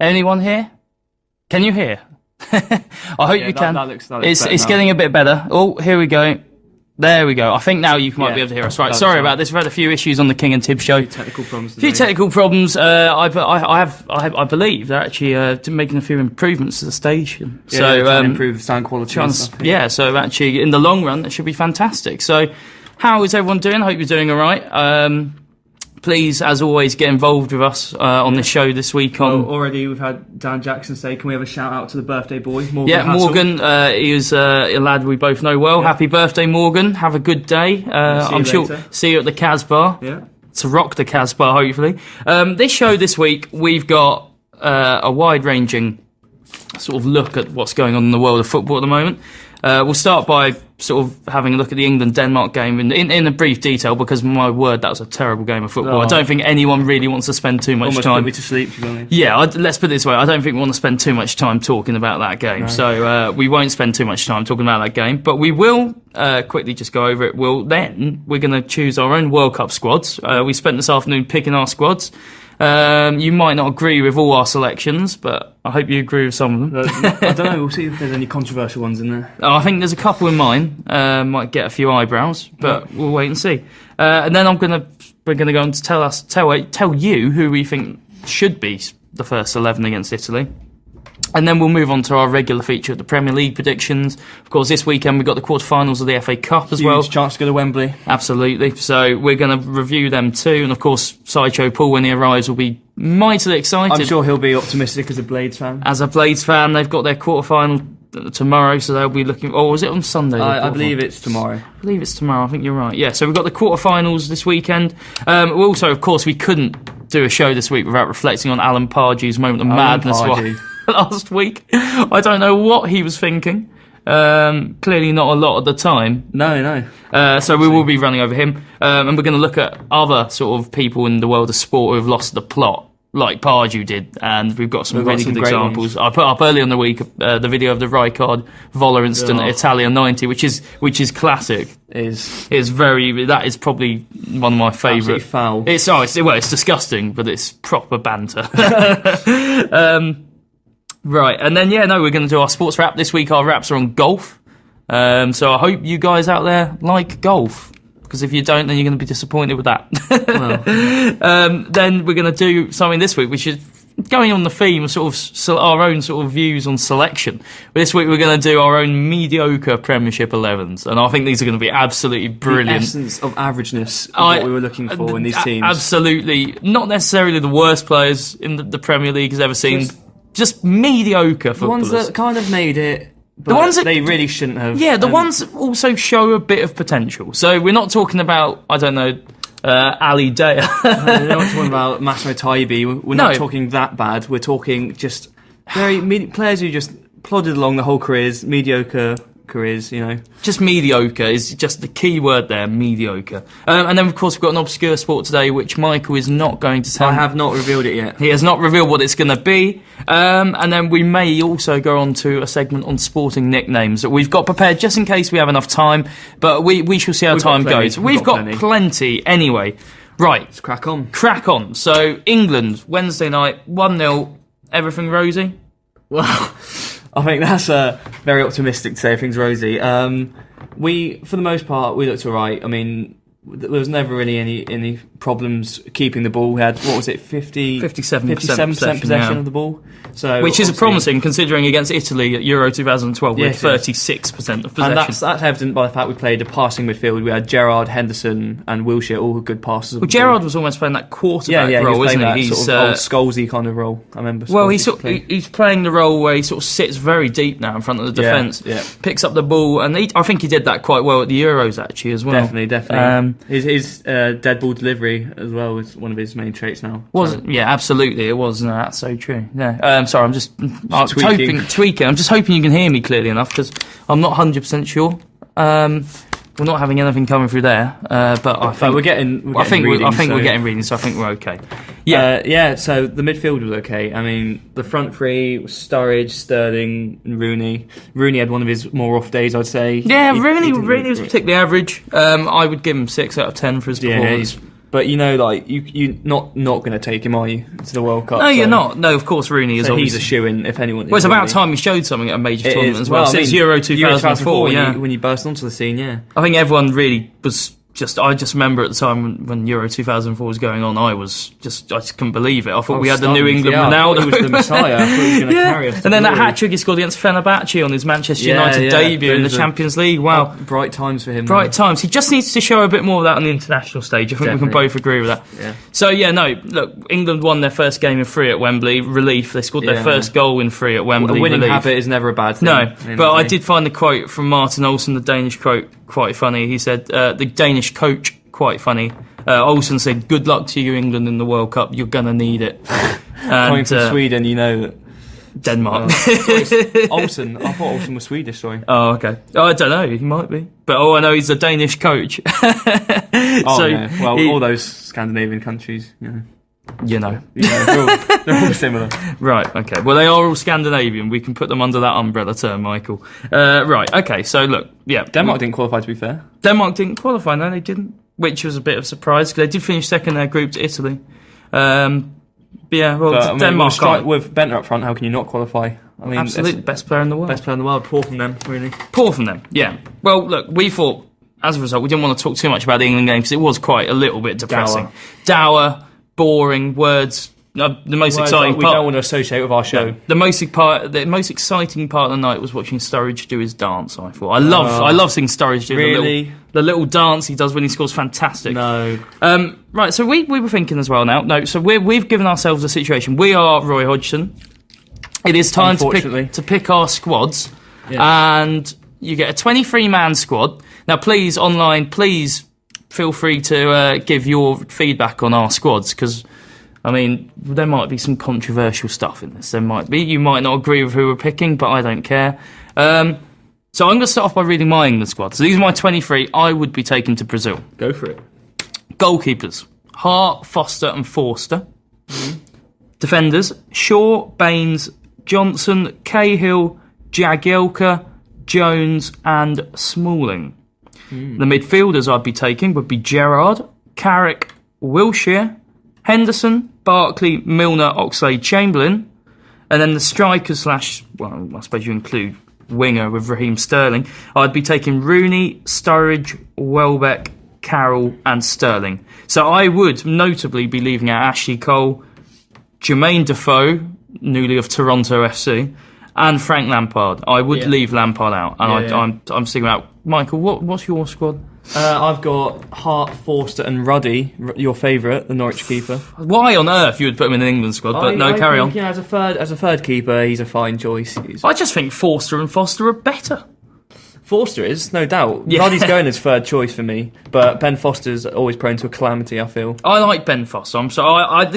Anyone here? Can you hear? I hope you can. That looks it's getting a bit better. Oh, here we go. There we go. I think now you might be able to hear us. Right, sorry about this. We've had a few issues on the King and Tib Show. A few technical problems. I believe they're actually making a few improvements to the station. Yeah, so improve sound quality. So actually, in the long run, it should be fantastic. So, how is everyone doing? I hope you're doing all right. Please, as always, get involved with us on this show this week. Already we've had Dan Jackson say, can we have a shout out to the birthday boy, Morgan? Yeah, Morgan, he is a lad we both know well. Yeah. Happy birthday, Morgan. Have a good day. I'm sure see you at the Casbah. Yeah. To rock the Casbah, hopefully. This show this week, we've got a wide-ranging sort of look at what's going on in the world of football at the moment. We'll start by sort of having a look at the England-Denmark game in a brief detail, because, my word, that was a terrible game of football. I don't think anyone really wants to spend too much time. Almost put me to sleep, to be honest. Yeah, let's put it this way. I don't think we want to spend too much time talking about that game. No. So we won't spend too much time talking about that game. But we will quickly just go over it. We're going to choose our own World Cup squads. We spent this afternoon picking our squads. You might not agree with all our selections, but I hope you agree with some of them. I don't know, we'll see if there's any controversial ones in there. I think there's a couple in mine. Might get a few eyebrows, but we'll wait and see. And then we're gonna go on to tell you who we think should be the first 11 against Italy. And then we'll move on to our regular feature of the Premier League predictions. Of course, this weekend we've got the quarterfinals of the FA Cup as well. Huge chance to go to Wembley. Absolutely. So we're going to review them too. And of course, Sideshow Paul, when he arrives, will be mightily excited. I'm sure he'll be optimistic as a Blades fan. As a Blades fan, they've got their quarterfinal tomorrow, so they'll be looking... Oh, was it on Sunday? I believe it's tomorrow. I believe it's tomorrow. I think you're right. Yeah, so we've got the quarterfinals this weekend. Also, of course, we couldn't do a show this week without reflecting on Alan Pardew's moment of madness last week. I don't know what he was thinking. Clearly not a lot at the time. No. So we will be running over him. And we're going to look at other sort of people in the world of sport who have lost the plot, like Pardew did. And we've got some really good examples. I put up earlier in the week the video of the Rijkaard Voller incident at Italia 90, which is classic. That is probably one of my favourite. Foul. It's disgusting, but it's proper banter. Right, and then we're going to do our sports wrap. This week our wraps are on golf. So I hope you guys out there like golf, because if you don't, then you're going to be disappointed with that. Then we're going to do something this week, which is going on the theme of sort of our own sort of views on selection. This week we're going to do our own mediocre Premiership 11s, and I think these are going to be absolutely brilliant. The essence of averageness of what we were looking for in these teams. Absolutely, not necessarily the worst players in the Premier League has ever seen. Just mediocre footballers. The ones that kind of made it, but they really shouldn't have. Yeah, the ones that also show a bit of potential. So we're not talking about, I don't know, Ali Daya. We're not talking about Massimo Taibi. We're not talking that bad. We're talking just players who just plodded along the whole careers, mediocre careers, Just mediocre is just the key word there, mediocre. And then, of course, we've got an obscure sport today, which Michael is not going to tell. I have not revealed it yet. He has not revealed what it's going to be. And then we may also go on to a segment on sporting nicknames that we've got prepared just in case we have enough time. But we shall see how time goes. We've got plenty anyway. Right. Let's crack on. So, England, Wednesday night, 1-0. Everything rosy? Well... I think that's very optimistic to say everything's rosy. For the most part, we looked all right. I mean, there was never really any problems keeping the ball. We had, 57% possession of the ball. So which is promising, considering against Italy at Euro 2012 we had 36% of possession. And that's evident by the fact we played a passing midfield. We had Gerrard, Henderson and Wilshere, all good passes. Well, Gerrard was almost playing that quarterback role, isn't he? He's sort of old Scholesy kind of role, I remember. Well, he's playing the role where he sort of sits very deep now in front of the defence, picks up the ball, and I think he did that quite well at the Euros actually as well. Definitely. His dead ball delivery as well is one of his main traits now. Absolutely, it was. No, that's so true. Yeah. Sorry, I'm just tweaking. I'm just hoping you can hear me clearly enough, because I'm not 100% sure. We're not having anything coming through there, but I think we're getting. I think we're getting readings, so I think we're okay. Yeah, So the midfield was okay. I mean, the front three was Sturridge, Sterling, and Rooney. Rooney had one of his more off days, I'd say. Yeah, Rooney was particularly average. I would give him 6 out of 10 for his performance. But like you're not going to take him, are you, to the World Cup? No, you're not. No, of course Rooney is. So he's a shoo-in if anyone. Well, it's about time he showed something at a major tournament as well. Since Euro 2004, when you burst onto the scene, yeah. I think everyone really was. I just remember at the time when Euro 2004 was going on, I just couldn't believe it. I thought we had the New England Ronaldo. He was the Messiah. I thought he was going to carry us. And then that hat-trick he scored against Fenerbahce on his Manchester United debut in the Champions League. Wow. Bright times for him. Bright times. He just needs to show a bit more of that on the international stage. I think we can both agree with that. Yeah. So, look, England won their first game in 3 at Wembley. Relief. They scored their first goal in 3 at Wembley. A winning habit is never a bad thing. No, but I did find the quote from Martin Olsen, the Danish quote, quite funny. He said, the Danish coach, quite funny. Olsen said, "Good luck to you, England, in the World Cup. You're gonna need it." And, coming from Sweden, that Denmark. Olsen. I thought Olsen was Swedish. Sorry. Oh, okay. I don't know. He might be, but I know he's a Danish coach. Well, all those Scandinavian countries, they're all similar. Right, okay. Well, they are all Scandinavian. We can put them under that umbrella term, Michael. Right, okay. So, look, Denmark didn't qualify, to be fair. Denmark didn't qualify, no, they didn't, which was a bit of a surprise, because they did finish second in their group to Italy. Denmark... With Benter up front, how can you not qualify? I mean, absolutely, best player in the world. Best player in the world. Poor from them, really. Poor from them, yeah. Well, look, we thought, as a result, we didn't want to talk too much about the England game, because it was quite a little bit depressing. Dour, boring words. The most exciting part. We don't want to associate with our show. Yeah. The most exciting part of the night was watching Sturridge do his dance. I thought I love seeing Sturridge do the little dance he does when he scores. Fantastic. No. Right. So we were thinking as well now. No. So we've given ourselves a situation. We are Roy Hodgson. It is time to pick our squads, and you get a 23-man squad. Now, please feel free to give your feedback on our squads, because I mean, there might be some controversial stuff in this. There might be. You might not agree with who we're picking, but I don't care. So I'm going to start off by reading my England squad. So these are my 23 I would be taking to Brazil. Go for it. Goalkeepers: Hart, Foster and Forster. Mm-hmm. Defenders: Shaw, Baines, Johnson, Cahill, Jagielka, Jones and Smalling. The midfielders I'd be taking would be Gerrard, Carrick, Wilshere, Henderson, Barkley, Milner, Oxlade-Chamberlain, and then the strikers / I suppose you include winger with Raheem Sterling. I'd be taking Rooney, Sturridge, Welbeck, Carroll and Sterling. So I would notably be leaving out Ashley Cole, Jermaine Defoe, newly of Toronto FC, and Frank Lampard. I would leave Lampard out, and I'm sticking out. Michael, what's your squad? I've got Hart, Forster and Ruddy, your favourite, the Norwich keeper. Why on earth you would put him in the England squad? But carry on. Yeah, as a third keeper, he's a fine choice. I just think Forster and Foster are better. Forster is, no doubt. Yeah. Ruddy's going as third choice for me, but Ben Foster's always prone to a calamity, I feel. I like Ben Foster. This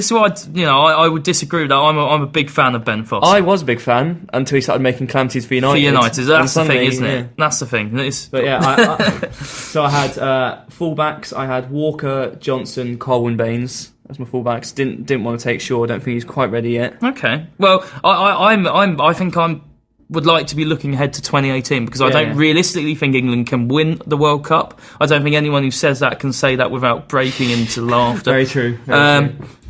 is why I would disagree with that. I'm a big fan of Ben Foster. I was a big fan until he started making calamities for United. That's the thing, isn't it? That's the thing. But yeah, so I had fullbacks. I had Walker, Johnson, Colwyn, Baines. That's my fullbacks. Didn't want to take Shaw. I don't think he's quite ready yet. Okay. Well, I think I would like to be looking ahead to 2018, because I don't realistically think England can win the World Cup. I don't think anyone who says that can say that without breaking into laughter. Very true.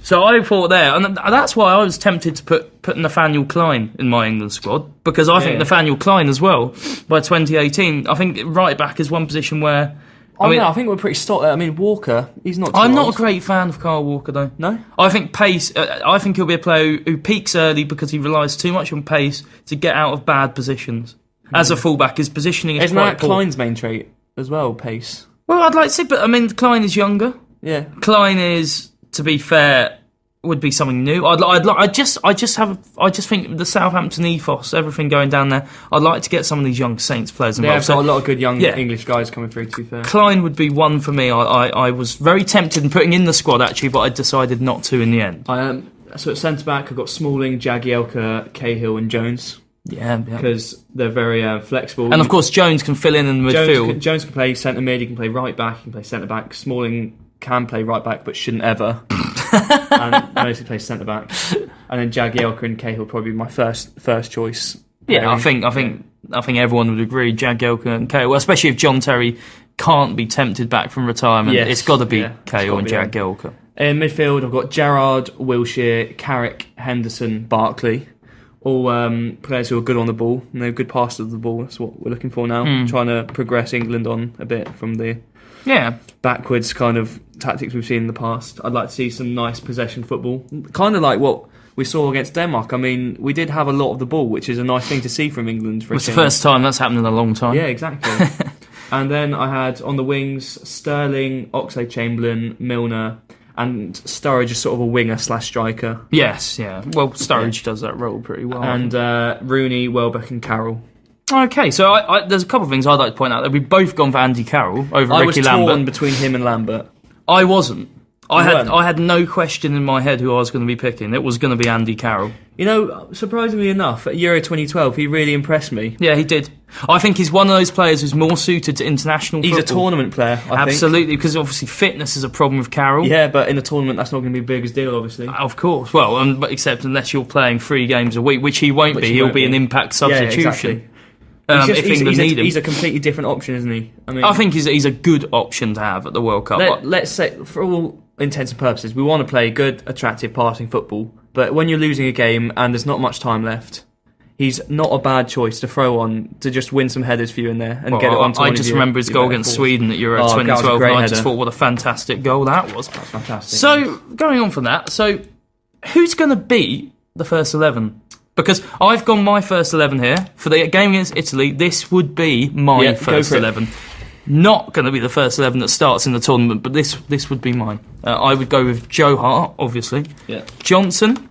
So I thought there, and that's why I was tempted to put Nathaniel Klein in my England squad, because I think Nathaniel Klein as well, by 2018, I think right back is one position where... I think we're pretty stocked there. I mean, Walker, he's not too I'm not old. a great fan of Kyle Walker, though. No? I think pace... I think he'll be a player who peaks early because he relies too much on pace to get out of bad positions. As a fullback, his positioning is Isn't quite that Klein's main trait as well, pace? Well, I'd like to say, but I mean, Klein is younger. Yeah. Klein is, to be fair, would be something new. I just think the Southampton ethos, everything going down there. I'd like to get some of these young Saints players involved. Yeah, got a lot of good young English guys coming through. To be fair, Klein would be one for me. I was very tempted in putting in the squad actually, but I decided not to in the end. So at centre back, I've got Smalling, Jagielka, Cahill, and Jones. Yeah, because they're very flexible. And of course, Jones can fill in the midfield. Jones can play centre mid. He can play right back. He can play centre back. Smalling can play right back, but shouldn't ever. And mostly plays centre back. And then Jagielka and Cahill probably my first choice. Yeah, I think everyone would agree. Jagielka and Cahill, especially if John Terry can't be tempted back from retirement. Yes, it's got to be yeah, Cahill and Jagielka. In midfield, I've got Gerrard, Wilshere, Carrick, Henderson, Barkley. All players who are good on the ball, and they're good passers of the ball. That's what we're looking for now. Trying to progress England on a bit from the backwards kind of tactics we've seen in the past. I'd like to see some nice possession football. Kind of like what we saw against Denmark. I mean, we did have a lot of the ball, which is a nice thing to see from England. It's the first time that's happened in a long time. Yeah, exactly. And then I had on the wings Sterling, Oxlade-Chamberlain, Milner, and Sturridge is sort of a winger / striker. Yes, yeah. Well, Sturridge does that role pretty well. And Rooney, Welbeck, and Carroll. Okay, so there's a couple of things I'd like to point out. That we've both gone for Andy Carroll over Ricky Lambert. I was torn between him and Lambert. I wasn't. I had no question in my head who I was going to be picking. It was going to be Andy Carroll. You know, surprisingly enough, at Euro 2012, he really impressed me. Yeah, he did. I think he's one of those players who's more suited to international football. He's a tournament player, I think. Absolutely, because obviously fitness is a problem with Carroll. Yeah, but in a tournament, that's not going to be the biggest deal, obviously. Of course. Well, but except unless you're playing 3 games a week, which he won't be. He'll be an impact substitution. Yeah, exactly. If England need him. He's a completely different option, isn't he? I think he's a good option to have at the World Cup. Let's say, for all intents and purposes, we want to play good, attractive, passing football. But when you're losing a game and there's not much time left, he's not a bad choice to throw on to just win some headers for you in there and get it onto one of your. I just remember his goal against Sweden at Euro 2012, and I just thought, what a fantastic goal that was. That's fantastic. So, going on from that, who's going to be the first 11? Because I've gone my first 11 here. For the game against Italy, this would be my first 11. Not going to be the first 11 that starts in the tournament, but this would be mine. I would go with Joe Hart, obviously. Yeah. Johnson,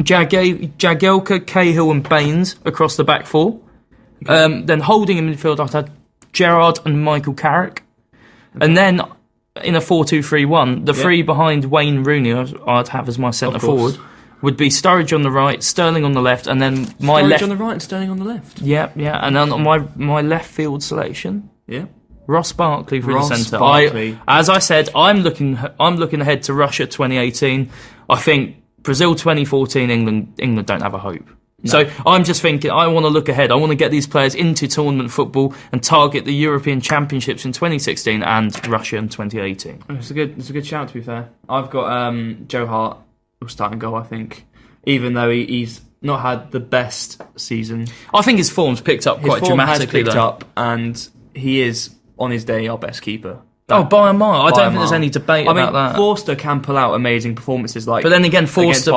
Jagielka, Cahill and Baines across the back 4. Okay. Then holding in midfield, I'd have Gerrard and Michael Carrick. Okay. And then in a 4-2-3-1, the 3 behind Wayne Rooney I'd have as my centre forward. Would be Sturridge on the right, Sterling on the left, and then my Sturridge left on the right and Sterling on the left. Yeah, and then my left field selection. Yeah. Ross Barkley for the centre. Barkley. As I said, I'm looking ahead to Russia 2018. I think Brazil 2014, England don't have a hope. No. So I'm just thinking, I want to look ahead. I want to get these players into tournament football and target the European Championships in 2016 and Russia in 2018. It's a good shout, to be fair. I've got Joe Hart will start and go, I think. Even though he's not had the best season. I think his form's picked up quite dramatically. His form has picked up, and he is, on his day, our best keeper. By a mile. I don't think there's any debate about that. Forster can pull out amazing performances but then again, Forster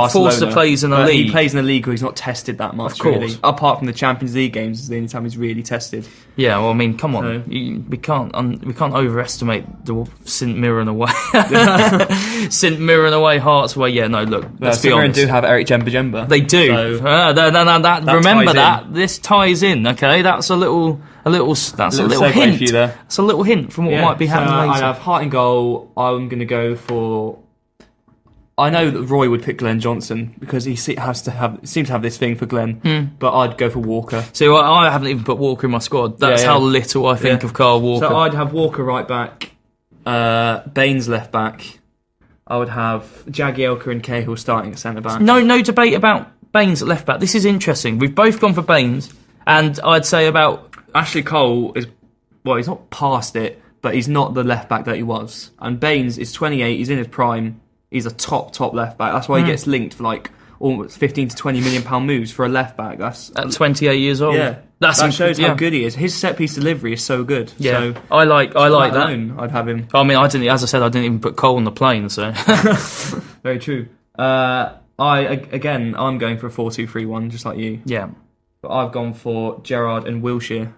plays in a league. He plays in a league where he's not tested that much, really. Apart from the Champions League games, is the only time he's really tested. Yeah, well, I mean, come on. We can't overestimate the St Mirren away. St Mirren away, Hearts away. Yeah, no, look, let's be honest. St Mirren do have Eric Jemba. They do. Remember that. This ties in, okay? That's a little hint. That's a little hint from what might be happening later. I have Hart in goal. I'm going to go for. I know that Roy would pick Glenn Johnson because he seems to have this thing for Glenn. But I'd go for Walker. So I haven't even put Walker in my squad. That's how little I think of Carl Walker. So I'd have Walker right back, Baines left back. I would have Jagielka and Cahill starting at centre back. No debate about Baines at left back. This is interesting. We've both gone for Baines, and I'd say about. Ashley Cole is, he's not past it, but he's not the left back that he was. And Baines is 28, he's in his prime, he's a top left back. That's why he gets linked for like almost 15 to 20 million pound moves for a left back. That's at 28 years old. Yeah, that shows how good he is. His set piece delivery is so good. Yeah, so I like that. I'd have him. I mean, as I said, I didn't even put Cole on the plane. So very true. I'm going for a 4-2-3-1, just like you. Yeah. But I've gone for Gerrard and Wilshere.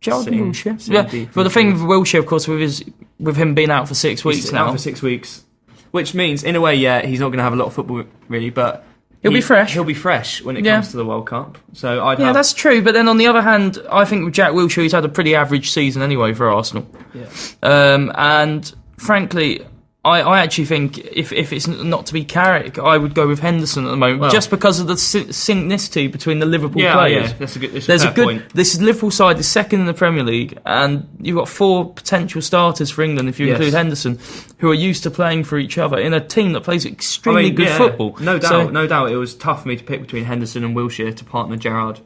Yeah. But the thing with Wilshere, of course, with him being out for 6 weeks now. Out for 6 weeks. Which means, in a way, he's not going to have a lot of football, really, but. He'll be fresh. He'll be fresh when it comes to the World Cup. So that's true. But then on the other hand, I think with Jack Wilshere, he's had a pretty average season anyway for Arsenal. Yeah. And frankly, I actually think if it's not to be Carrick, I would go with Henderson at the moment, just because of the synchronicity between the Liverpool players. Yeah, that's a good point. This Liverpool side is second in the Premier League, and you've got 4 potential starters for England, if you include Henderson, who are used to playing for each other in a team that plays extremely good football. No doubt. It was tough for me to pick between Henderson and Wilshere to partner Gerrard.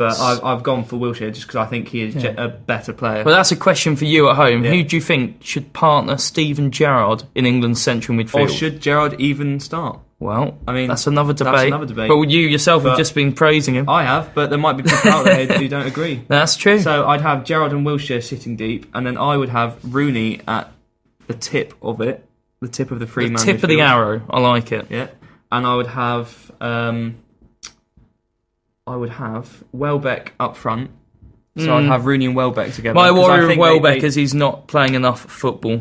But I've gone for Wilshere just because I think he is a better player. Well, that's a question for you at home. Who do you think should partner Steven Gerrard in England's central midfield? Or should Gerrard even start? Well, I mean, that's another debate. But you yourself have just been praising him. I have, but there might be people out there who don't agree. That's true. So I'd have Gerrard and Wilshere sitting deep, and then I would have Rooney at the tip of it, the tip of the three-man midfield. Tip of the arrow. I like it. Yeah, and I would have Welbeck up front. So I'd have Rooney and Welbeck together. My worry with Welbeck is he's not playing enough football.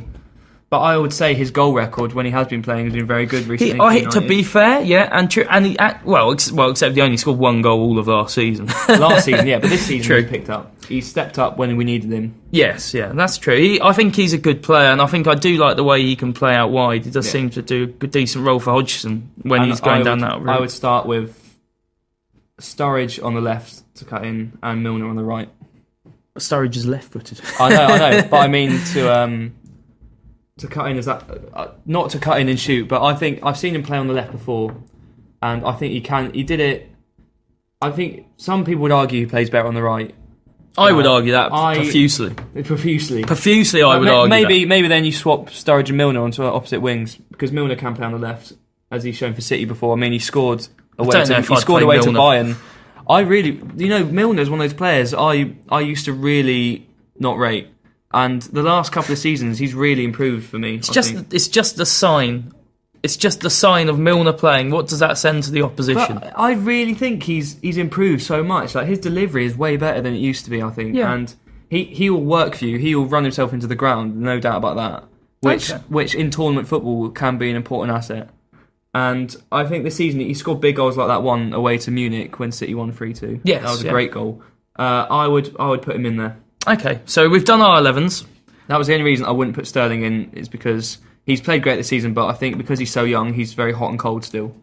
But I would say his goal record when he has been playing has been very good recently. To be fair, and he except he only scored one goal all of last season. Last season, yeah, but this season he's picked up. He stepped up when we needed him. Yes, yeah, that's true. I think he's a good player, and I think I do like the way he can play out wide. He does seem to do a decent role for Hodgson when he's going down that route. I would start with Sturridge on the left to cut in, and Milner on the right. Sturridge is left-footed. I know, but I mean to cut in is that not to cut in and shoot, but I think I've seen him play on the left before, and I think he did it. I think some people would argue he plays better on the right. I would argue that profusely. I would argue maybe then you swap Sturridge and Milner onto opposite wings, because Milner can play on the left, as he's shown for City before. I mean, he scored away to Bayern. I really, Milner's one of those players I used to really not rate. And the last couple of seasons, he's really improved for me. It's just the sign. It's just the sign of Milner playing. What does that send to the opposition? But I really think he's improved so much. Like, his delivery is way better than it used to be, I think. Yeah. And he will work for you. He will run himself into the ground, no doubt about that. Which in tournament football can be an important asset. And I think this season he scored big goals like that one away to Munich when City won 3-2. Yes, that was a great goal. I would put him in there. Okay, so we've done our 11s. That was the only reason I wouldn't put Sterling in, is because he's played great this season, but I think because he's so young, he's very hot and cold still.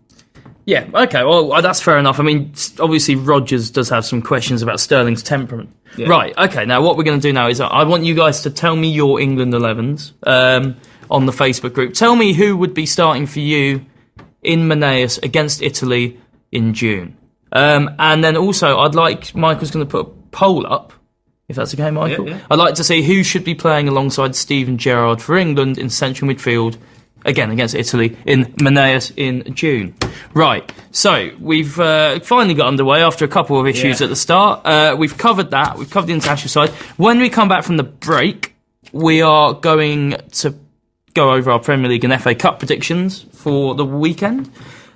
Yeah, okay, well, that's fair enough. I mean, obviously Rodgers does have some questions about Sterling's temperament. Yeah. Right, okay, now what we're going to do now is I want you guys to tell me your England 11s on the Facebook group. Tell me who would be starting for you in Maneus against Italy in June. And then also, Michael's going to put a poll up, if that's okay, Michael. Yeah. I'd like to see who should be playing alongside Steven Gerrard for England in central midfield, again against Italy, in Maneus in June. Right, so we've finally got underway after a couple of issues at the start. We've covered that. We've covered the international side. When we come back from the break, we are going to go over our Premier League and FA Cup predictions for the weekend.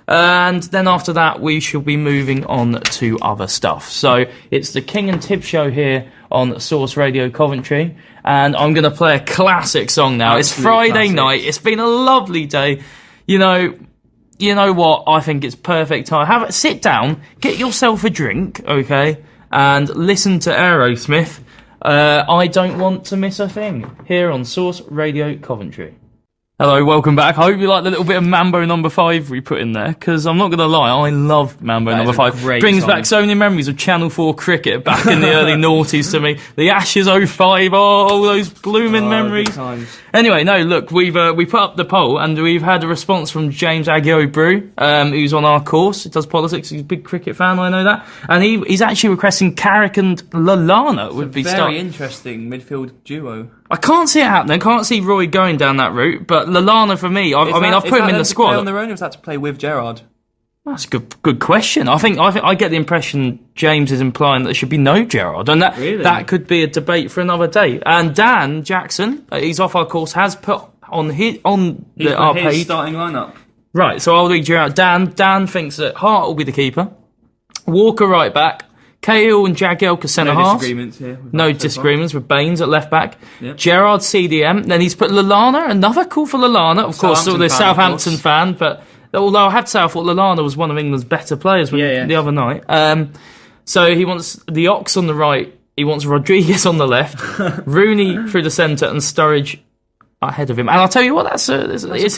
And then after that, we shall be moving on to other stuff. So it's the King and Tib Show here on Source Radio Coventry. And I'm going to play a classic song now. It's Friday night. It's been a lovely day. You know what? I think it's perfect time. Sit down, get yourself a drink, okay? And listen to Aerosmith. I don't want to miss a thing here on Source Radio Coventry. Hello, welcome back. I hope you like the little bit of Mambo number 5 we put in there, because I'm not going to lie, I love Mambo number 5. Brings back so many memories of Channel 4 cricket back in the early noughties to me. The Ashes 05, all those blooming memories. Anyway, no, look, we put up the poll and we've had a response from James Agio-Brew, who's on our course. He does politics. He's a big cricket fan, I know that. And he's actually requesting Carrick and Lallana would be very interesting midfield duo. I can't see it happening. I can't see Roy going down that route. But Lallana, for me, I've put him in the squad. Play on their own, or is that to play with Gerrard? That's a good question. I think I get the impression James is implying that there should be no Gerrard, and that could be a debate for another day. And Dan Jackson, he's off our course, has put on our page starting lineup. Right, so I'll read you out. Dan thinks that Hart will be the keeper, Walker right back, Cahill and Jagielka centre half. Disagreements here. No disagreements with Baines at left back. Yep. Gerrard CDM. Then he's put Lallana. Another call for Lallana. Of course, the Southampton fan. But although I have to say, I thought Lallana was one of England's better players the other night. So he wants the Ox on the right. He wants Rodriguez on the left. Rooney through the centre and Sturridge ahead of him. And I'll tell you what, it's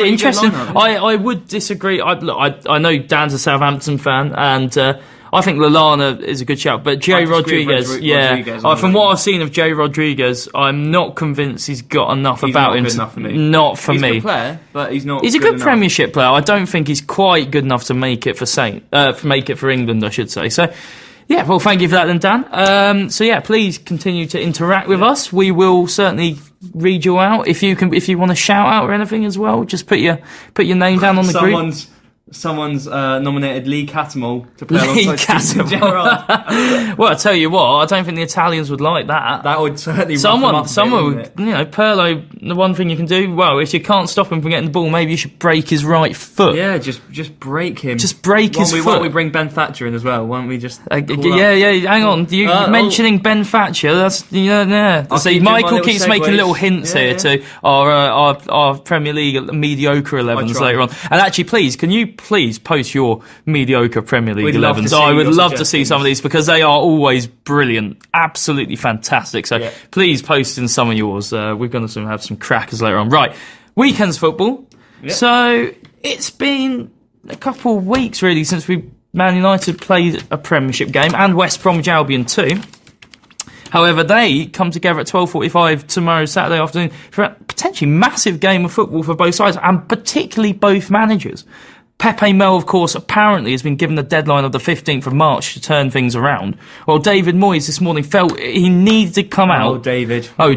interesting. I would disagree. I know Dan's a Southampton fan, and I think Lallana is a good shout, but Jay Rodriguez, from what I've seen of Jay Rodriguez, I'm not convinced he's got enough about him. Good enough for me. Not for me. He's a good player, but he's not. He's a good Premiership player. I don't think he's quite good enough to make it for England, I should say. So Yeah, well, thank you for that then, Dan. So yeah, please continue to interact with us. We will certainly read you out. If you want to shout out or anything as well, just put your name down on the group. Someone's nominated Lee Catamol to play Lee alongside Catamol. Well, I tell you what, I don't think the Italians would like that. That would certainly someone would, Pirlo. The one thing you can do, well, if you can't stop him from getting the ball, maybe you should break his right foot. Yeah, just break him. Just break his foot. Why don't we bring Ben Thatcher in as well? Why don't we just? Hang on. You mentioning Ben Thatcher? That's See, Michael keeps making little hints here to our Premier League mediocre 11s later on. And actually, please, can you please post your mediocre Premier League 11s? I would love to see some of these because they are always brilliant, absolutely fantastic. So please post in some of yours. We're going to have some crackers later on. Right, weekend's football. Yep. So it's been a couple of weeks really since Man United played a Premiership game and West Bromwich Albion too. However, they come together at 12:45 tomorrow, Saturday afternoon, for a potentially massive game of football for both sides and particularly both managers. Pepe Mel, of course, apparently has been given the deadline of the 15th of March to turn things around. Well, David Moyes this morning felt he needed to come out. Oh, David. Well,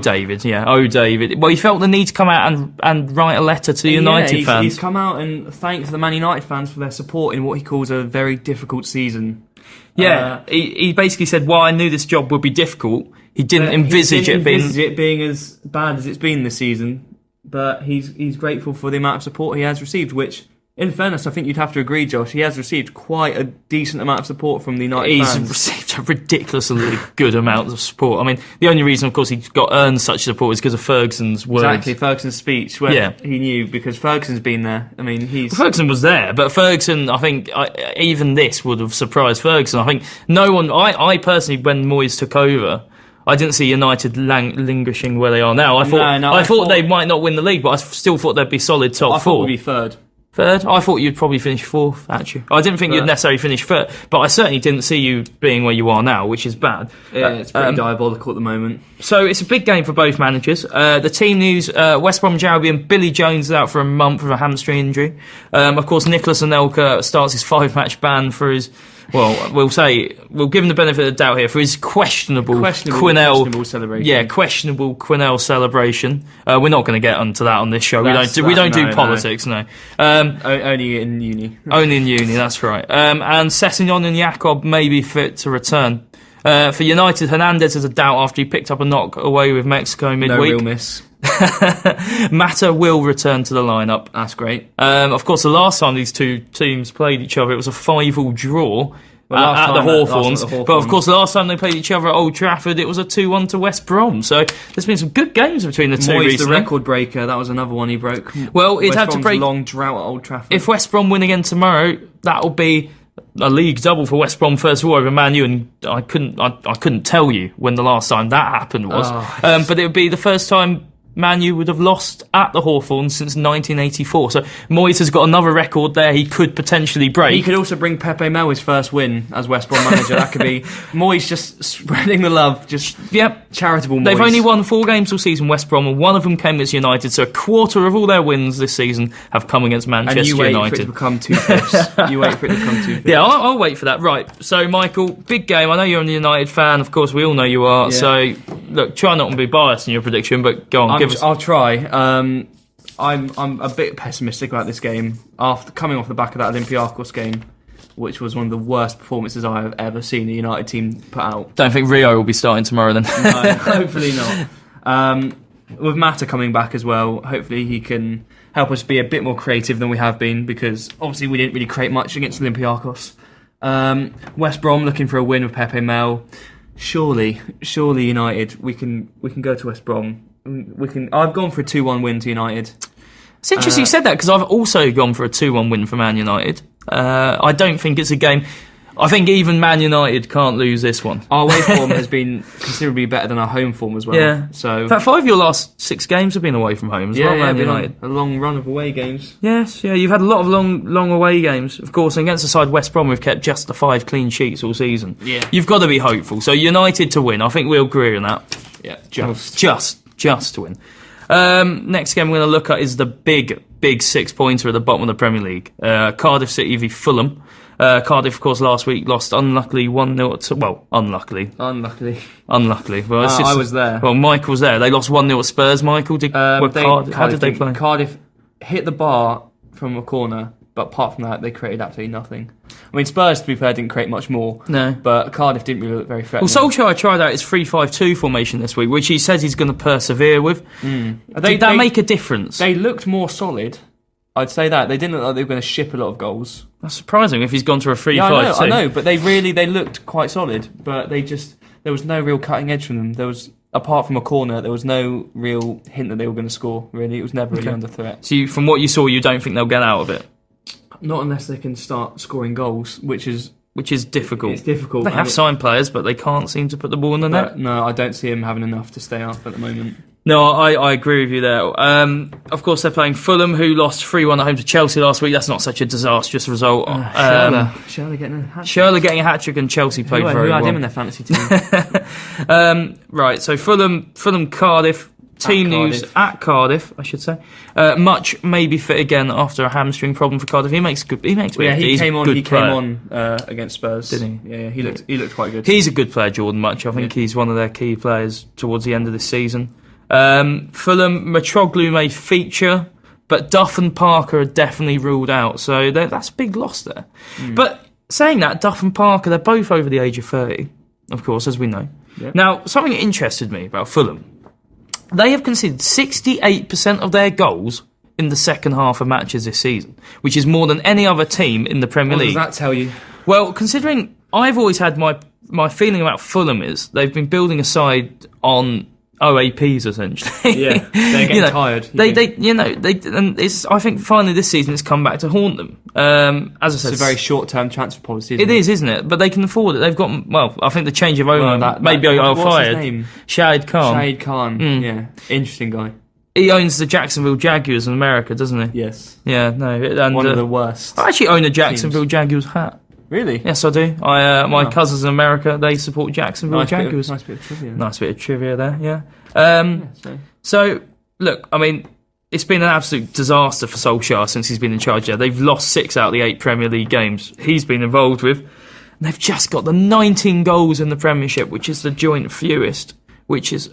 he felt the need to come out and write a letter to the United fans. He's come out and thanked the Man United fans for their support in what he calls a very difficult season. Yeah, he basically said, while I knew this job would be difficult, he didn't envisage it being as bad as it's been this season. But he's grateful for the amount of support he has received, which, in fairness, I think you'd have to agree, Josh, he has received quite a decent amount of support from the United fans. He's received a ridiculously good amount of support. I mean, the only reason, of course, he earned such support is because of Ferguson's words. Exactly, Ferguson's speech, where he knew, because Ferguson's been there. I mean, Ferguson was there, but Ferguson, I think, even this would have surprised Ferguson. I think no one... I personally, when Moyes took over, I didn't see United languishing where they are now. I thought they might not win the league, but I still thought they'd be solid top four. I thought we'd be third. Third? I thought you'd probably finish fourth, actually. I didn't think you'd necessarily finish third, but I certainly didn't see you being where you are now, which is bad. Yeah, it's pretty diabolical at the moment. So it's a big game for both managers. The team news, West Bromwich Albion, Billy Jones is out for a month with a hamstring injury. Of course, Nicolas Anelka starts his 5-match ban for his... Well, we'll give him the benefit of the doubt here for his questionable celebration. Yeah, questionable Quinnell celebration. We're not going to get onto that on this show. We don't do politics, no. Only in uni. Only in uni, that's right. And Sessegnon and Jacob may be fit to return. For United, Hernandez has a doubt after he picked up a knock away with Mexico midweek. No real miss. Mata will return to the lineup. That's great. Of course, the last time these two teams played each other, it was a 5-5 draw at the Hawthorns. But of course, the last time they played each other at Old Trafford, it was a 2-1 to West Brom. So there's been some good games between the two Moyes, recently. the record breaker, that was another one he broke. Well, he'd have to break long drought at Old Trafford. If West Brom win again tomorrow, that'll be a league double for West Brom first of all over Man U, and I couldn't tell you when the last time that happened was. But it would be the first time Man U would have lost at the Hawthorns since 1984. So Moyes has got another record there he could potentially break. He could also bring Pepe Mel his first win as West Brom manager. That could be Moyes just spreading the love, charitable Moyes. They've only won 4 games all season, West Brom, and one of them came against United, so a quarter of all their wins this season have come against Manchester United. And you wait for it to become 2/5. You wait for it to become 2/5. Yeah, I'll wait for that. Right, so Michael, big game. I know you're a United fan, of course we all know you are, so look, try not to be biased in your prediction, but go on, I'll try. I'm a bit pessimistic about this game after coming off the back of that Olympiacos game, which was one of the worst performances I have ever seen a United team put out. Don't think Rio will be starting tomorrow then. No, hopefully not. With Mata coming back as well, hopefully he can help us be a bit more creative than we have been, because obviously we didn't really create much against Olympiacos. West Brom looking for a win with Pepe Mel. Surely United, we can go to West Brom. I've gone for a 2-1 win to United. It's interesting you said that, because I've also gone for a 2-1 win for Man United. I don't think it's a game... I think even Man United can't lose this one. Our away form has been considerably better than our home form as well. Yeah. So, in fact, 5 of your last 6 games have been away from home as well, Man United. A long run of away games. Yes, you've had a lot of long away games. Of course, against the side West Brom, we've kept just the 5 clean sheets all season. Yeah. You've got to be hopeful. So United to win. I think we'll agree on that. Yeah, just to win. Next game we're going to look at is the big 6-pointer at the bottom of the Premier League. Cardiff City v Fulham. Cardiff, of course, last week lost unluckily 1-0. Well, unluckily. Unluckily. Well, I was there. Well, Michael was there. They lost 1-0 at Spurs. Michael, how did they play? Cardiff hit the bar from a corner, but apart from that, they created absolutely nothing. I mean, Spurs, to be fair, didn't create much more. No. But Cardiff didn't really look very threatening. Well, Solskjaer tried out his 3-5-2 formation this week, which he says he's going to persevere with. Did that make a difference? They looked more solid. I'd say that. They didn't look like they were going to ship a lot of goals. That's surprising if he's gone to a 3-5-2. Yeah, I know, but they looked quite solid. But there was no real cutting edge from them. Apart from a corner, there was no real hint that they were going to score, really. It was never really under threat. So from what you saw, you don't think they'll get out of it? Not unless they can start scoring goals, which is difficult. It's difficult. They have signed players, but they can't seem to put the ball in the net. No, I don't see him having enough to stay up at the moment. No, I agree with you there. Of course, they're playing Fulham, who lost 3-1 at home to Chelsea last week. That's not such a disastrous result. Shirley getting a hat-trick. Shirley getting a hat-trick, and Chelsea played very well. Who had him in their fantasy team? Right, so Fulham, Cardiff. Team news at Cardiff, I should say. Much may be fit again after a hamstring problem for Cardiff. He came on against Spurs. Did he? Yeah, he looked quite good. He's a good player, Jordan Much. I think he's one of their key players towards the end of this season. Fulham, Mitroglou may feature, but Duff and Parker are definitely ruled out. So that's a big loss there. But saying that, Duff and Parker, they're both over the age of 30, of course, as we know. Yep. Now, something that interested me about Fulham. They have conceded 68% of their goals in the second half of matches this season, which is more than any other team in the Premier League. What does that tell you? Well, considering I've always had my feeling about Fulham is they've been building a side on OAPs essentially. Yeah, they're getting tired. I think finally this season it's come back to haunt them. As I said, it's a very short-term transfer policy. Isn't it? But they can afford it. They've got I think the change of owner maybe what's fired. His name? Shahid Khan. Shahid Khan. Yeah, interesting guy. He owns the Jacksonville Jaguars in America, doesn't he? Yes. Yeah, no, and one of the worst. I actually own a Jacksonville Jaguars hat. Really? Yes, I do. My cousins in America, they support Jacksonville Jaguars. Nice bit of trivia. Nice bit of trivia there, yeah. So, look, I mean, it's been an absolute disaster for Solskjaer since he's been in charge there. They've lost 6 out of the 8 Premier League games he's been involved with. And they've just got the 19 goals in the Premiership, which is the joint fewest. Which is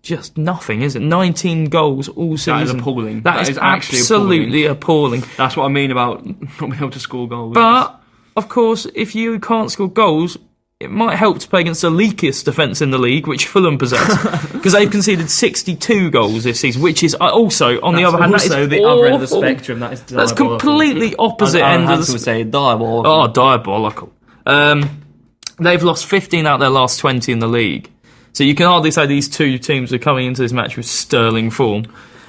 just nothing, isn't it? 19 goals all season. That is appalling. That is actually absolutely appalling. That's what I mean about not being able to score goals. But of course, if you can't score goals, it might help to play against the leakiest defence in the league, which Fulham possess, because they've conceded 62 goals this season, which is also, on the other hand, that is the awful. other end of the spectrum. That is diabolical. That's completely opposite end of the would say diabolical. Oh, diabolical. They've lost 15 out of their last 20 in the league. So you can hardly say these two teams are coming into this match with sterling form.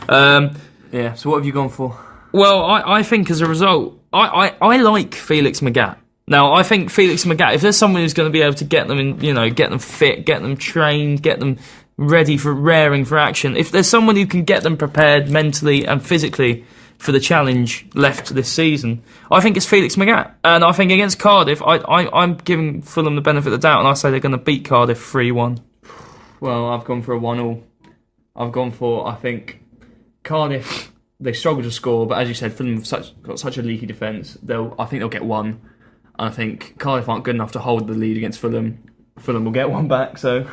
Yeah, so what have you gone for? Well, I think as a result, I like Felix Magath. Now, I think Felix Magath, if there's someone who's going to be able to get them in, get them fit, get them trained, get them ready for raring for action, if there's someone who can get them prepared mentally and physically for the challenge left this season, I think it's Felix Magath. And I think against Cardiff, I'm giving Fulham the benefit of the doubt, and I say they're going to beat Cardiff 3-1. Well, I've gone for a 1-1. I think, Cardiff, they struggle to score, but as you said, Fulham have got such a leaky defence. I think they'll get one. And I think Cardiff aren't good enough to hold the lead against Fulham. Fulham will get one back, so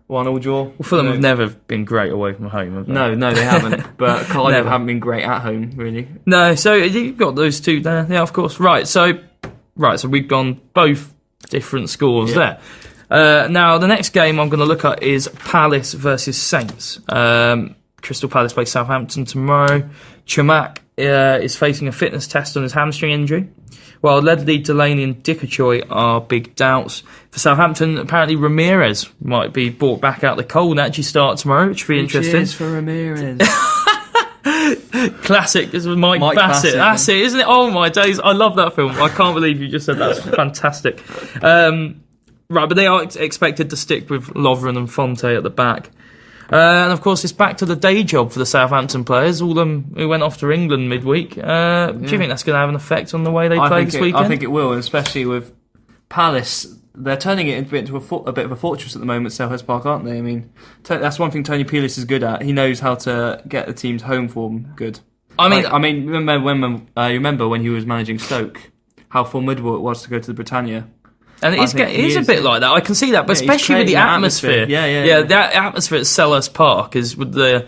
1-1 draw. Well, Fulham have never been great away from home, have they? No, they haven't. But Cardiff haven't been great at home, really. No, so you've got those two there. Yeah, of course. Right, so we've gone both different scores there. Now, the next game I'm going to look at is Palace versus Saints. Crystal Palace play Southampton tomorrow. Chamakh is facing a fitness test on his hamstring injury, while Ledley, Delaney and Dickachoy are big doubts. For Southampton, apparently Ramirez might be brought back out the cold and actually start tomorrow, which will be interesting. Cheers for Ramirez. Classic. This was Mike Bassett. That's it, isn't it? Oh my days, I love that film. I can't believe you just said that. That's fantastic. Right, but they are expected to stick with Lovren and Fonte at the back. And of course, it's back to the day job for the Southampton players, all them who went off to England midweek. Do you think that's going to have an effect on the way they play this weekend? I think it will, especially with Palace. They're turning it into a bit of a fortress at the moment, Selhurst Park, aren't they? I mean, that's one thing Tony Pulis is good at. He knows how to get the team's home form good. I mean, remember when you remember when he was managing Stoke? how formidable it was to go to the Britannia. And it is a bit like that. I can see that, but especially with the atmosphere. Yeah. That atmosphere at Selhurst Park is with the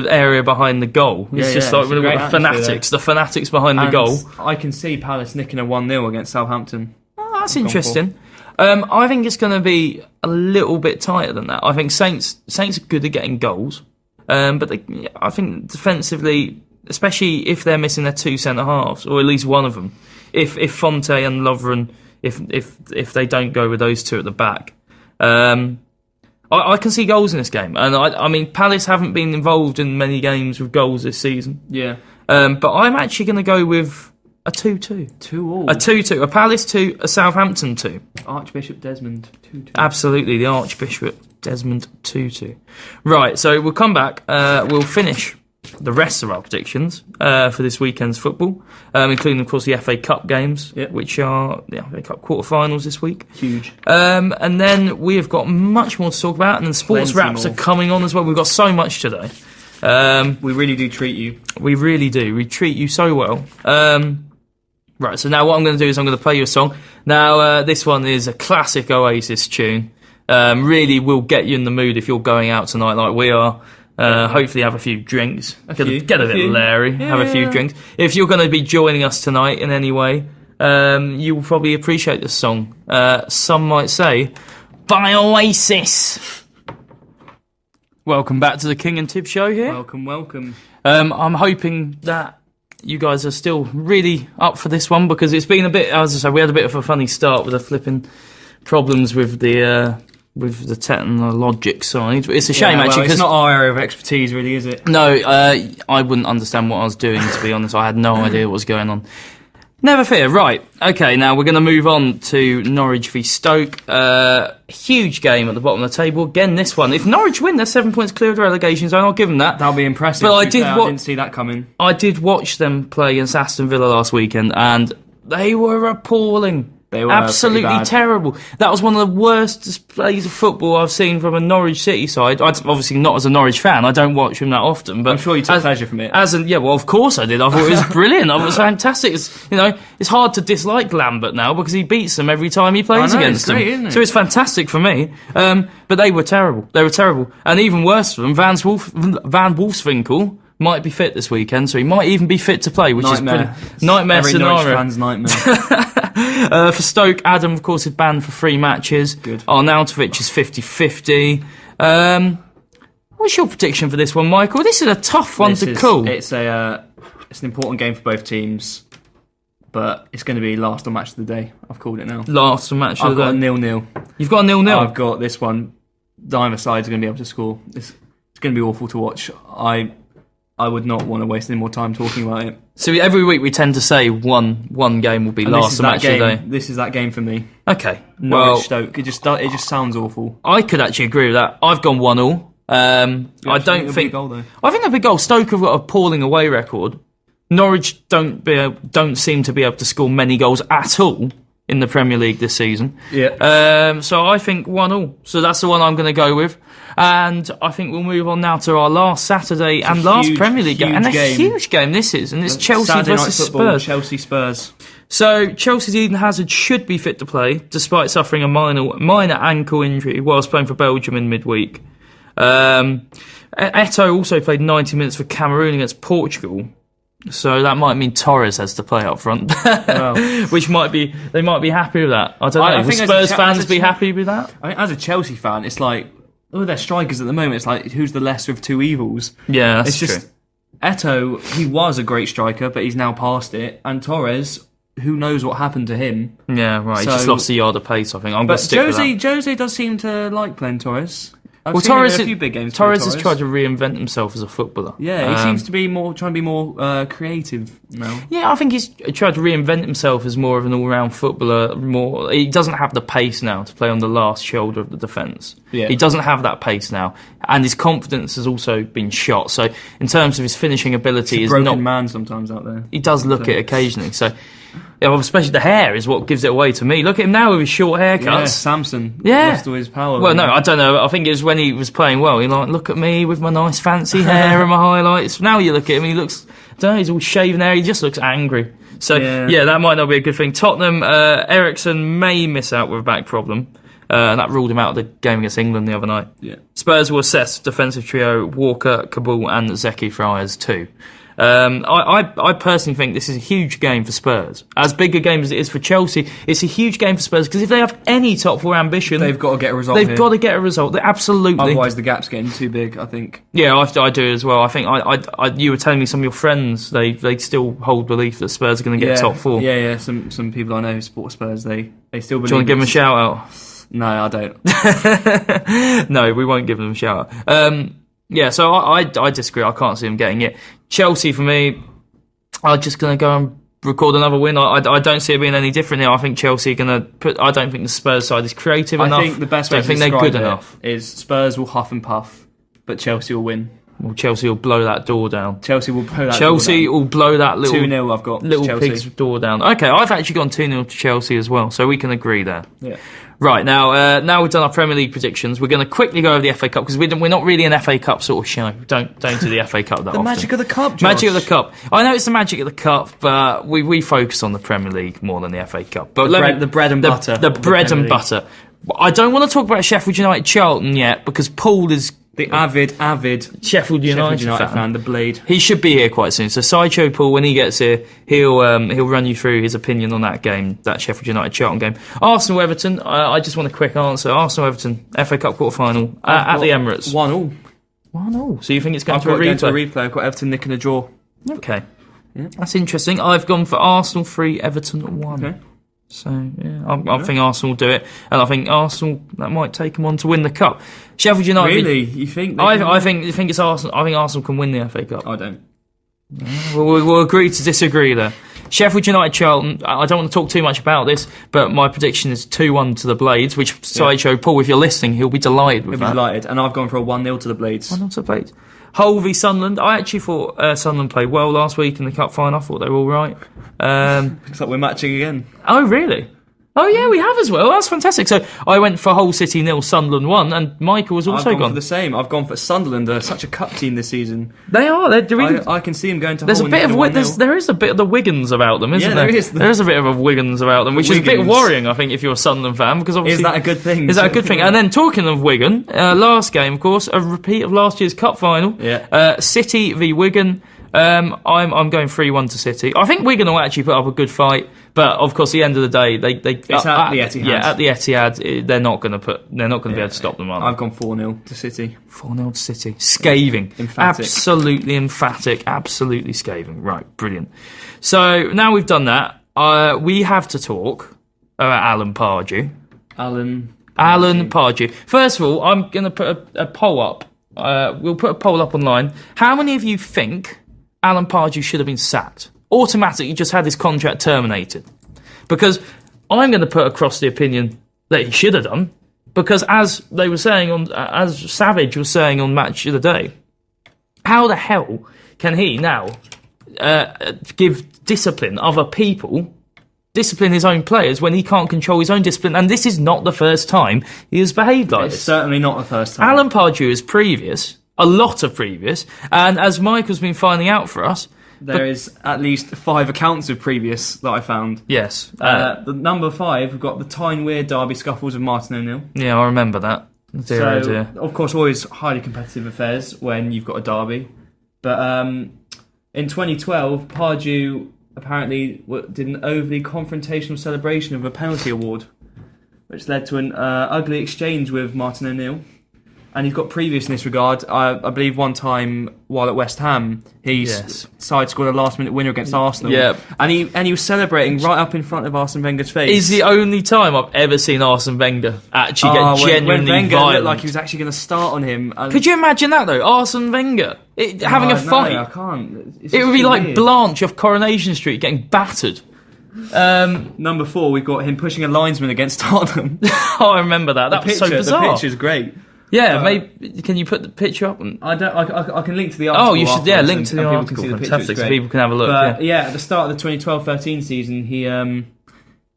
area behind the goal. It's just like with the fanatics behind the goal. I can see Palace nicking a 1-0 against Southampton. Oh, that's interesting. I think it's going to be a little bit tighter than that. I think Saints are good at getting goals, but I think defensively, especially if they're missing their 2 centre halves, or at least one of them, if Fonte and Lovren, if they don't go with those 2 at the back, I can see goals in this game. And I mean, Palace haven't been involved in many games with goals this season. Yeah. But I'm actually going to go with a 2-2. 2-2. A 2-2. A Palace 2, a Southampton 2. Archbishop Desmond 2-2. Absolutely, the Archbishop Desmond 2-2. Right, so we'll come back. We'll finish the rest of our predictions for this weekend's football, including, of course, the FA Cup games, which are the FA Cup quarterfinals this week. Huge. And then we have got much more to talk about, and then sports wraps are coming on as well. We've got so much today. We really do treat you. We really do. We treat you so well. Right, so now what I'm going to do is I'm going to play you a song. Now, this one is a classic Oasis tune. Really will get you in the mood if you're going out tonight like we are. Hopefully have a few drinks. Get a bit Larry. Have a few drinks. If you're going to be joining us tonight in any way, you will probably appreciate this song. Some might say, by Oasis. Welcome back to the King and Tib Show here. Welcome. I'm hoping that you guys are still really up for this one, because it's been a bit, as I say, we had a bit of a funny start with the flipping problems with the technologic side. It's a shame, actually, because it's not our area of expertise, really, is it? No, I wouldn't understand what I was doing, to be honest. I had no idea what was going on. Never fear. Right, okay, now we're going to move on to Norwich v Stoke. Huge game at the bottom of the table. Again, this one. If Norwich win, they're 7 points clear of the relegation zone. I'll give them that. That'll be impressive. But I didn't see that coming. I did watch them play against Aston Villa last weekend, and they were appalling. They were absolutely terrible. That was one of the worst displays of football I've seen from a Norwich City side. Obviously not as a Norwich fan. I don't watch them that often. But I'm sure you took pleasure from it. Well, of course I did. I thought it was brilliant. I thought it was fantastic. It's hard to dislike Lambert now because he beats them every time he plays against them. Isn't it? So it's fantastic for me. But they were terrible. And even worse for them, Van Wolfswinkel might be fit this weekend, so he might even be fit to play, which nightmare. Is nightmare every scenario. Norwich fan's nightmare. For Stoke, Adam, of course, is banned for 3 matches. Good. Arnautovic is 50-50. What's your prediction for this one, Michael? This is a tough one to call. It's an important game for both teams, but it's going to be last on match of the day. I've called it now. Last on match of the day. I've got a 0-0. You've got a 0-0? I've got this one. Neither side's going to be able to score. It's going to be awful to watch. I would not want to waste any more time talking about it. So every week we tend to say one game will be last on match of the day. This is that game for me. Okay. Norwich Stoke. It just sounds awful. I could actually agree with that. I've gone 1-1. I don't think. Goal, though. I think that'll be a goal. Stoke have got a appalling away record. Norwich don't seem to be able to score many goals at all in the Premier League this season. Yeah. So I think 1-1. So that's the one I'm going to go with. And I think we'll move on now to our last Saturday and last Premier League game. And a huge game this is. And it's Chelsea versus Spurs. Chelsea-Spurs. So Chelsea's Eden Hazard should be fit to play, despite suffering a minor ankle injury whilst playing for Belgium in midweek. Eto'o also played 90 minutes for Cameroon against Portugal. So that might mean Torres has to play up front, which they might be happy with that. I don't know. Will Spurs fans be happy with that? I mean, as a Chelsea fan, it's like, their strikers at the moment, it's like, who's the lesser of two evils? Yeah, that's true. Eto'o, he was a great striker, but he's now past it. And Torres, who knows what happened to him? Yeah, right. He just lost a yard of pace, I think. I'm going to stick with that. Jose does seem to like playing Torres. Torres, a few big games. Torres has tried to reinvent himself as a footballer. Yeah, he seems to be trying to be more creative now. Yeah, I think he's tried to reinvent himself as more of an all-round footballer. He doesn't have the pace now to play on the last shoulder of the defence. Yeah. He doesn't have that pace now, and his confidence has also been shot. So, in terms of his finishing ability, he's a broken man sometimes out there. He does look it occasionally. So. Yeah, especially the hair is what gives it away to me. Look at him now with his short haircuts. Yeah, Samson. Yeah. Lost all his power. Well, no, I don't know. I think it was when he was playing well. He look at me with my nice fancy hair and my highlights. Now you look at him, he looks, I don't know, he's all shaven hair. He just looks angry. So, yeah, that might not be a good thing. Tottenham, Ericsson may miss out with a back problem. And that ruled him out of the game against England the other night. Yeah. Spurs will assess defensive trio Walker, Kabul and Zeki Friars too. I personally think this is a huge game for Spurs. As big a game as it is for Chelsea, it's a huge game for Spurs because if they have any top four ambition, they've got to get a result. They've got to get a result. They absolutely. Otherwise, the gap's getting too big, I think. Yeah, I do as well. I think you were telling me some of your friends they still hold belief that Spurs are going to get top four. Yeah. Some people I know who support Spurs, they still believe. Do you want to give them a shout out? No, I don't. No, we won't give them a shout out. Yeah, so I disagree. I can't see them getting it. Chelsea, for me, I'm just going to go and record another win. I don't see it being any different here. I think Chelsea are going to put... I don't think the Spurs side is creative enough. I think the best way to describe describe they're good enough. Is Spurs will huff and puff, but Chelsea will win. Well, Chelsea will blow that door down. Chelsea will blow that Chelsea door down. will blow that little... 2-0 I've got little Chelsea. pig's door down. Okay, I've actually gone 2-0 to Chelsea as well, so we can agree there. Yeah. Right, now we've done our Premier League predictions. We're going to quickly go over the FA Cup because we're not really an FA Cup sort of show. Don't do the FA Cup that often. The magic of the cup, Josh. Magic of the Cup. I know it's the magic of the Cup, but we focus on the Premier League more than the FA Cup. But the bread and butter. The bread and butter. I don't want to talk about Sheffield United Charlton yet because Paul is... The avid Sheffield United fan, the Blade. He should be here quite soon. So Sideshow Paul, when he gets here, he'll run you through his opinion on that game, that Sheffield United Charlton game. Arsenal Everton. I just want a quick answer. Arsenal Everton FA Cup quarter final at the Emirates. 1-1. 1-1. So you think it's going I've to a replay? Going to a replay. I've got Everton nicking a draw. Okay, that's interesting. I've gone for Arsenal 3, Everton 1. Okay. So, yeah, I think Arsenal will do it. And I think Arsenal, that might take them on to win the Cup. Sheffield United... Really? You think... I think it's Arsenal. I think Arsenal can win the FA Cup. I don't. We'll agree to disagree there. Sheffield United Charlton, I don't want to talk too much about this, but my prediction is 2-1 to the Blades, which Sideshow Paul, if you're listening, he'll be delighted with that. He'll be delighted. And I've gone for a 1-0 to the Blades. 1-0 to the Blades. Hull v Sunderland. I actually thought Sunderland played well last week in the Cup final. I thought they were all right. Looks like we're matching again. Oh, really? Oh, yeah, we have as well. That's fantastic. So I went for Hull City 0, Sunderland 1, and Michael has also I've gone for the same. I've gone for Sunderland. They're such a cup team this season. They are. They're doing... I can see them going to There's Hull a bit of there is a bit of the Wiggins about them, isn't there? Yeah, there is. There is a bit of a Wiggins about them, which is a bit worrying, I think, if you're a Sunderland fan, because obviously... Is that a good thing? Is that a good thing? And then talking of Wigan, last game, of course, a repeat of last year's cup final. Yeah. City v Wigan. I'm going 3-1 to City. I think Wigan will actually put up a good fight, but of course, at the end of the day, it's at the Etihad. Yeah, at the Etihad, they're not going to be able to stop them. I've gone 4-0 to City. 4-0 to City, scathing, emphatic. Absolutely emphatic, absolutely scathing. Right, brilliant. So now we've done that, we have to talk about Alan Pardew. Alan Pardew. First of all, I'm going to put a poll up. We'll put a poll up online. How many of you think Alan Pardew should have been sacked? Automatically just had his contract terminated. Because I'm going to put across the opinion that he should have done. Because as they were saying as Savage was saying on Match of the Day, how the hell can he now give discipline other people, discipline his own players when he can't control his own discipline? And this is not the first time he has behaved like this. It's certainly not the first time. Alan Pardew is previous. A lot of previous, and as Michael's been finding out for us, there is at least 5 accounts of previous that I found. Yes. The number 5, we've got the Tyne Weir derby scuffles of Martin O'Neill. Yeah, I remember that. Dear. Of course, always highly competitive affairs when you've got a derby. But in 2012, Pardew apparently did an overly confrontational celebration of a penalty award, which led to an ugly exchange with Martin O'Neill. And he's got previous in this regard. I believe one time while at West Ham, his side scored a last-minute winner against Arsenal. Yeah, and he was celebrating right up in front of Arsene Wenger's face. It's the only time I've ever seen Arsene Wenger actually get genuinely when Wenger violent. Looked like he was actually going to start on him. Could you imagine that though, Arsene Wenger having a fight? No, I can't. It would be like weird. Blanche off Coronation Street getting battered. Number 4, we've got him pushing a linesman against Tottenham. I remember that. That was so bizarre. The picture's great. Yeah, maybe can you put the picture up? I can link to the article. Oh, you should. Yeah, link to the article. Fantastic, so people can have a look. But at the start of the 2012-13 season,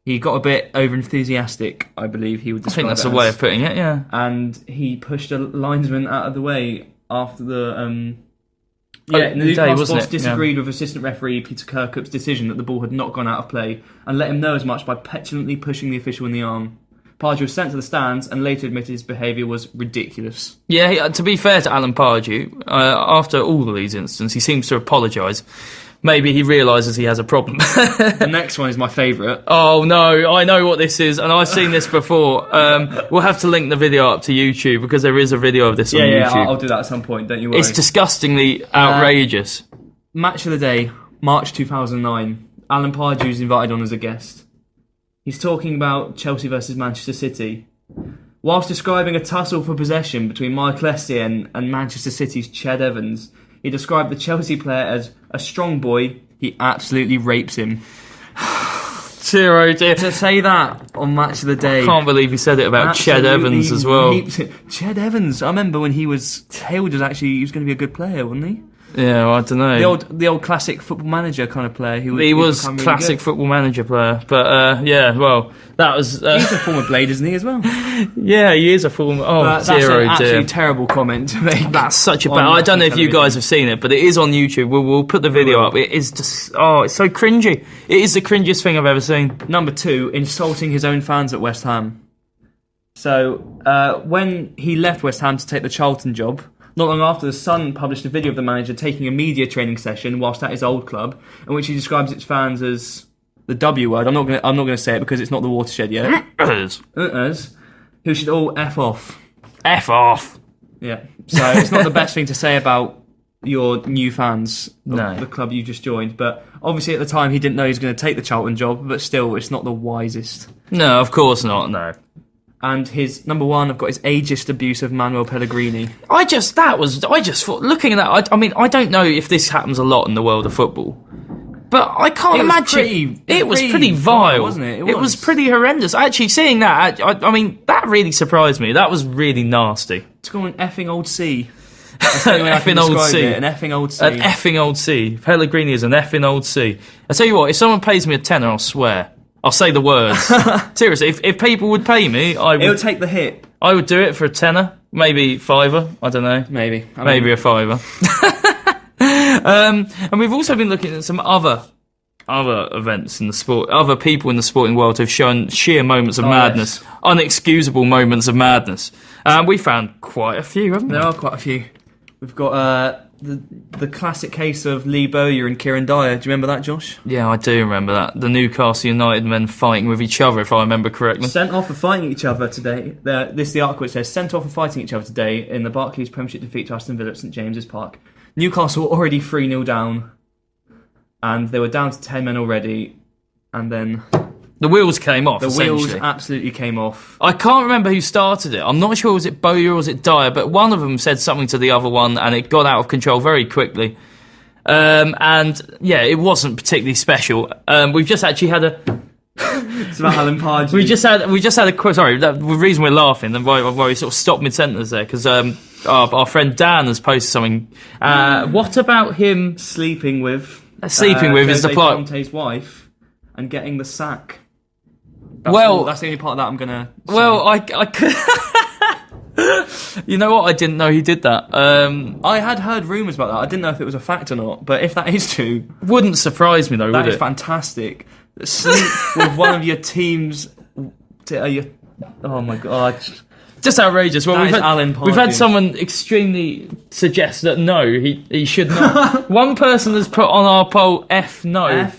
he got a bit over enthusiastic. I believe he would. I think that's a way of putting it. Yeah, and he pushed a linesman out of the way after the Yeah, the Newcastle boss disagreed with assistant referee Peter Kirkup's decision that the ball had not gone out of play and let him know as much by petulantly pushing the official in the arm. Pardew was sent to the stands and later admitted his behaviour was ridiculous. Yeah, to be fair to Alan Pardew, after all of these incidents, he seems to apologise. Maybe he realises he has a problem. The next one is my favourite. Oh no, I know what this is, and I've seen this before. We'll have to link the video up to YouTube because there is a video of this on YouTube. Yeah, I'll do that at some point, don't you worry. It's disgustingly outrageous. Match of the day, March 2009. Alan Pardew's invited on as a guest. He's talking about Chelsea versus Manchester City. Whilst describing a tussle for possession between Michael Essien and Manchester City's Ched Evans, he described the Chelsea player as a strong boy. He absolutely rapes him. Dear, oh dear. To say that on Match of the Day. I can't believe he said it about Ched Evans as well. Ched Evans. I remember when he was hailed as he was going to be a good player, wasn't he? Yeah, well, I don't know. The old classic Football Manager kind of player. He was classic really Football Manager player. But yeah, well, that was... He's a former Blade, isn't he, as well? Yeah, he is a former... Oh, that's an absolutely terrible comment to make. That's such a bad... I don't know if you guys have seen it, but it is on YouTube. We'll put the video up. It is just... Oh, it's so cringy. It is the cringiest thing I've ever seen. Number 2, insulting his own fans at West Ham. So, when he left West Ham to take the Charlton job... Not long after, The Sun published a video of the manager taking a media training session whilst at his old club, in which he describes its fans as the W word. I'm not going to say it because it's not the watershed yet. Who should all F off. F off. Yeah. So it's not the best thing to say about your new fans of the club you just joined. But obviously at the time he didn't know he was going to take the Charlton job. But still, it's not the wisest. No, of course not. No. And his number 1, I've got his ageist abuse of Manuel Pellegrini. I just thought, looking at that, I mean, I don't know if this happens a lot in the world of football, but I can't imagine. It was pretty vile, wasn't it? It was pretty horrendous. Actually, seeing that, I mean, that really surprised me. That was really nasty. To call an effing old C. An effing old C. An effing old C. An effing old C. Pellegrini is an effing old C. I tell you what, if someone pays me a tenner, I'll swear. I'll say the words. Seriously, if people would pay me, I would... It would take the hit. I would do it for a tenner, maybe $5. I don't know. Maybe a $5. And we've also been looking at some other events in the sport, other people in the sporting world who've shown sheer moments of madness, unexcusable moments of madness. We found quite a few, haven't we? There are quite a few. We've got... The classic case of Lee Bowyer and Kieran Dyer. Do you remember that, Josh? Yeah, I do remember that. The Newcastle United men fighting with each other, if I remember correctly. Sent off for fighting each other today. This is the article. It says, sent off for fighting each other today in the Barclays Premiership defeat to Aston Villa at St James's Park. Newcastle were already 3-0 down, and they were down to 10 men already, and then... The wheels came off, The wheels absolutely came off. I can't remember who started it. I'm not sure, was it Bowyer or was it Dyer, but one of them said something to the other one and it got out of control very quickly. And, yeah, it wasn't particularly special. We've just actually had a... It's about Alan Pardew. We just had a... Sorry, the reason we're laughing, and why we sort of stopped mid-sentence there, because our friend Dan has posted something. What about him... Sleeping with is the plot. Conte's wife and getting the sack. That's the only part of that I'm going to say. Well, I could... You know what? I didn't know he did that. I had heard rumours about that. I didn't know if it was a fact or not. But if that is true... Wouldn't surprise me, though, would it? That is fantastic. Sleep with one of your team's... Oh, my God. Just outrageous. Well, we've had someone extremely suggest that no, he should not. One person has put on our poll F no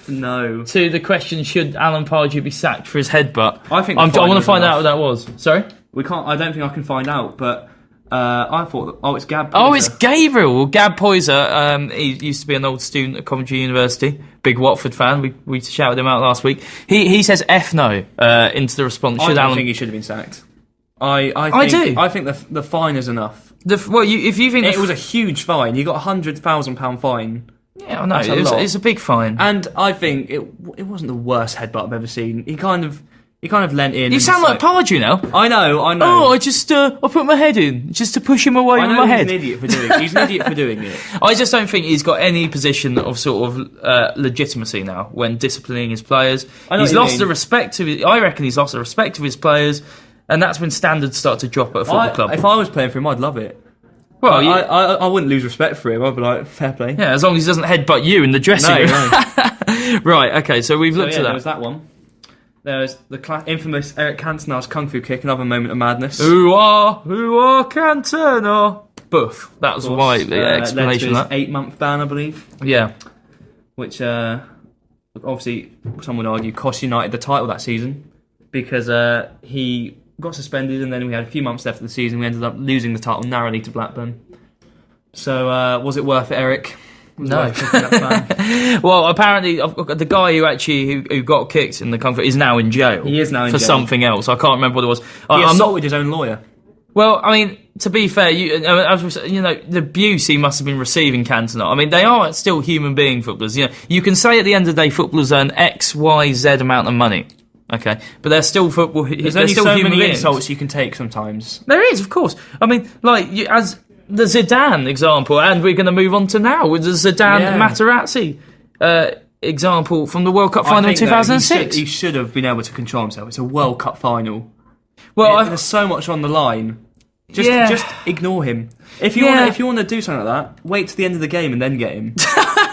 to the question: should Alan Pardew be sacked for his headbutt? I think I want to find out what that was. Sorry, we can't. I don't think I can find out. But I thought, it's Gab. Poyser. Oh, it's Gabriel. Gab Poyser. He used to be an old student at Coventry University. Big Watford fan. We shouted him out last week. He says F no into the response. I don't think he should have been sacked. I do. I think the fine is enough. If you think it was a huge fine, you got £100,000 fine. Yeah, I know. It's a big fine, and I think it wasn't the worst headbutt I've ever seen. He kind of leant in. You sound like Pardew now. I know. Oh, I put my head in just to push him away with my head. He's an idiot for doing it. I just don't think he's got any position of sort of legitimacy now when disciplining his players. He's lost the respect of. I reckon he's lost the respect of his players. And that's when standards start to drop at a football club. If I was playing for him, I'd love it. Well, I wouldn't lose respect for him. I'd be like, fair play. Yeah, as long as he doesn't headbutt you in the dressing room. No. Right, okay, so we've looked at that. There was that one. There's the infamous Eric Cantona's Kung Fu Kick, another moment of madness. Who are Cantona? Boof. That was why the explanation of that. 8-month ban, I believe. Yeah. Which, obviously, some would argue, cost United the title that season. Because he got suspended, and then we had a few months left of the season. We ended up losing the title narrowly to Blackburn. So, was it worth it, Eric? No. Well, apparently, the guy who got kicked in the Kung Fu is now in jail. He is now in jail. For something else. I can't remember what it was. He assaulted his own lawyer. Well, I mean, to be fair, the abuse he must have been receiving, Cantona. I mean, they are still human being footballers. You can say at the end of the day, footballers earn X, Y, Z amount of money. Okay, but they're still football. There's only still so human many beings. insults you can take sometimes. There is, of course. I mean, as the Zidane example, and we're going to move on to now with the Zidane Materazzi example from the World Cup final in 2006. He should have been able to control himself. It's a World Cup final. Well, there's so much on the line. Just ignore him. If you want to do something like that, wait to the end of the game and then get him.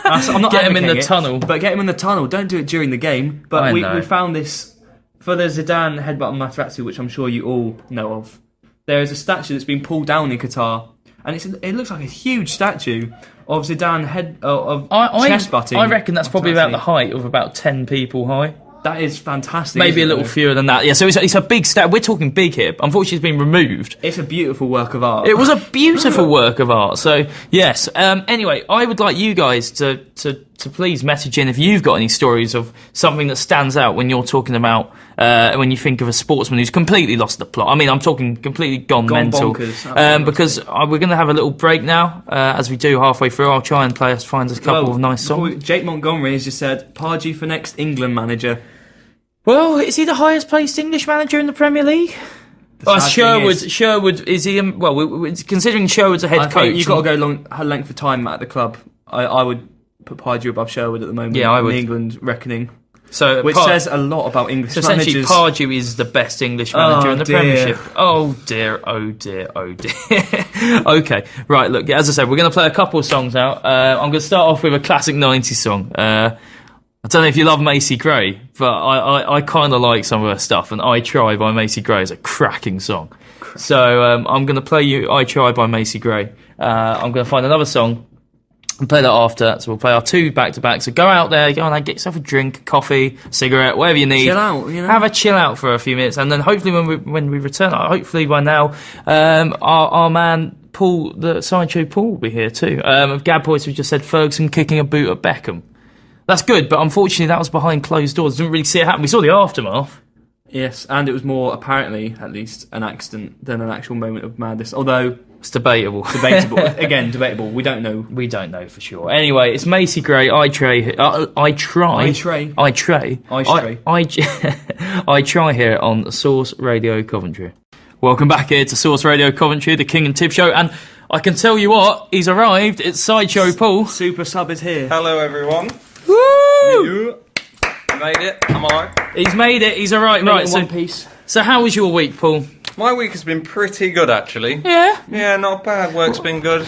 I'm not get him in the tunnel, but get him in the tunnel. Don't do it during the game. But we found this for the Zidane headbutt on Materazzi, which I'm sure you all know of. There is a statue that's been pulled down in Qatar, and it looks like a huge statue of Zidane chest butting. I reckon that's probably about the height of about 10 people high. That is fantastic. Maybe a little fewer than that. Yeah, so it's a big statue. We're talking big here. Unfortunately, it's been removed. It's a beautiful work of art. It was a beautiful work of art. So, yes. Anyway, I would like you guys to please message in if you've got any stories of something that stands out when you're talking about, when you think of a sportsman who's completely lost the plot. I mean, I'm talking completely gone mental. Bonkers. Because we're going to have a little break now. As we do halfway through, I'll try and find us a couple of nice songs. Jake Montgomery has just said, Pardew for next England manager. Well, is he the highest placed English manager in the Premier League? Sherwood, is he? Considering Sherwood's a head coach. You've got to go length of time at the club. I would put Pardew above Sherwood at the moment. Yeah, I would. In the England reckoning. So, which says a lot about English managers. Essentially, Pardew is the best English manager in the Premiership. Oh dear, oh dear, oh dear. Okay, right, look, as I said, we're going to play a couple of songs now. I'm going to start off with a classic 90s song. I don't know if you love Macy Gray, but I kind of like some of her stuff, and I Try by Macy Gray is a cracking song. So I'm going to play you I Try by Macy Gray. I'm going to find another song and play that after. So we'll play our two back-to-back. So go out there, go and get yourself a drink, coffee, cigarette, whatever you need. Chill out, Have a chill out for a few minutes, and then hopefully when we return, hopefully by now, our man Paul, the Sideshow Paul, will be here too. Gab Boys, who just said Ferguson kicking a boot at Beckham. That's good, but unfortunately that was behind closed doors. Didn't really see it happen. We saw the aftermath. Yes, and it was more, apparently, at least, an accident than an actual moment of madness. Although... It's debatable. Again, debatable. We don't know. We don't know for sure. Anyway, it's Macy Gray, I Try here on Source Radio Coventry. Welcome back here to Source Radio Coventry, the King and Tib Show, and I can tell you what, he's arrived. It's Sideshow Paul. Super Sub is here. Hello, everyone. Woo! You made it. I'm alright. He's made it. He's alright. Right. One piece. So how was your week, Paul? My week has been pretty good, actually. Yeah? Yeah, not bad. Work's been good.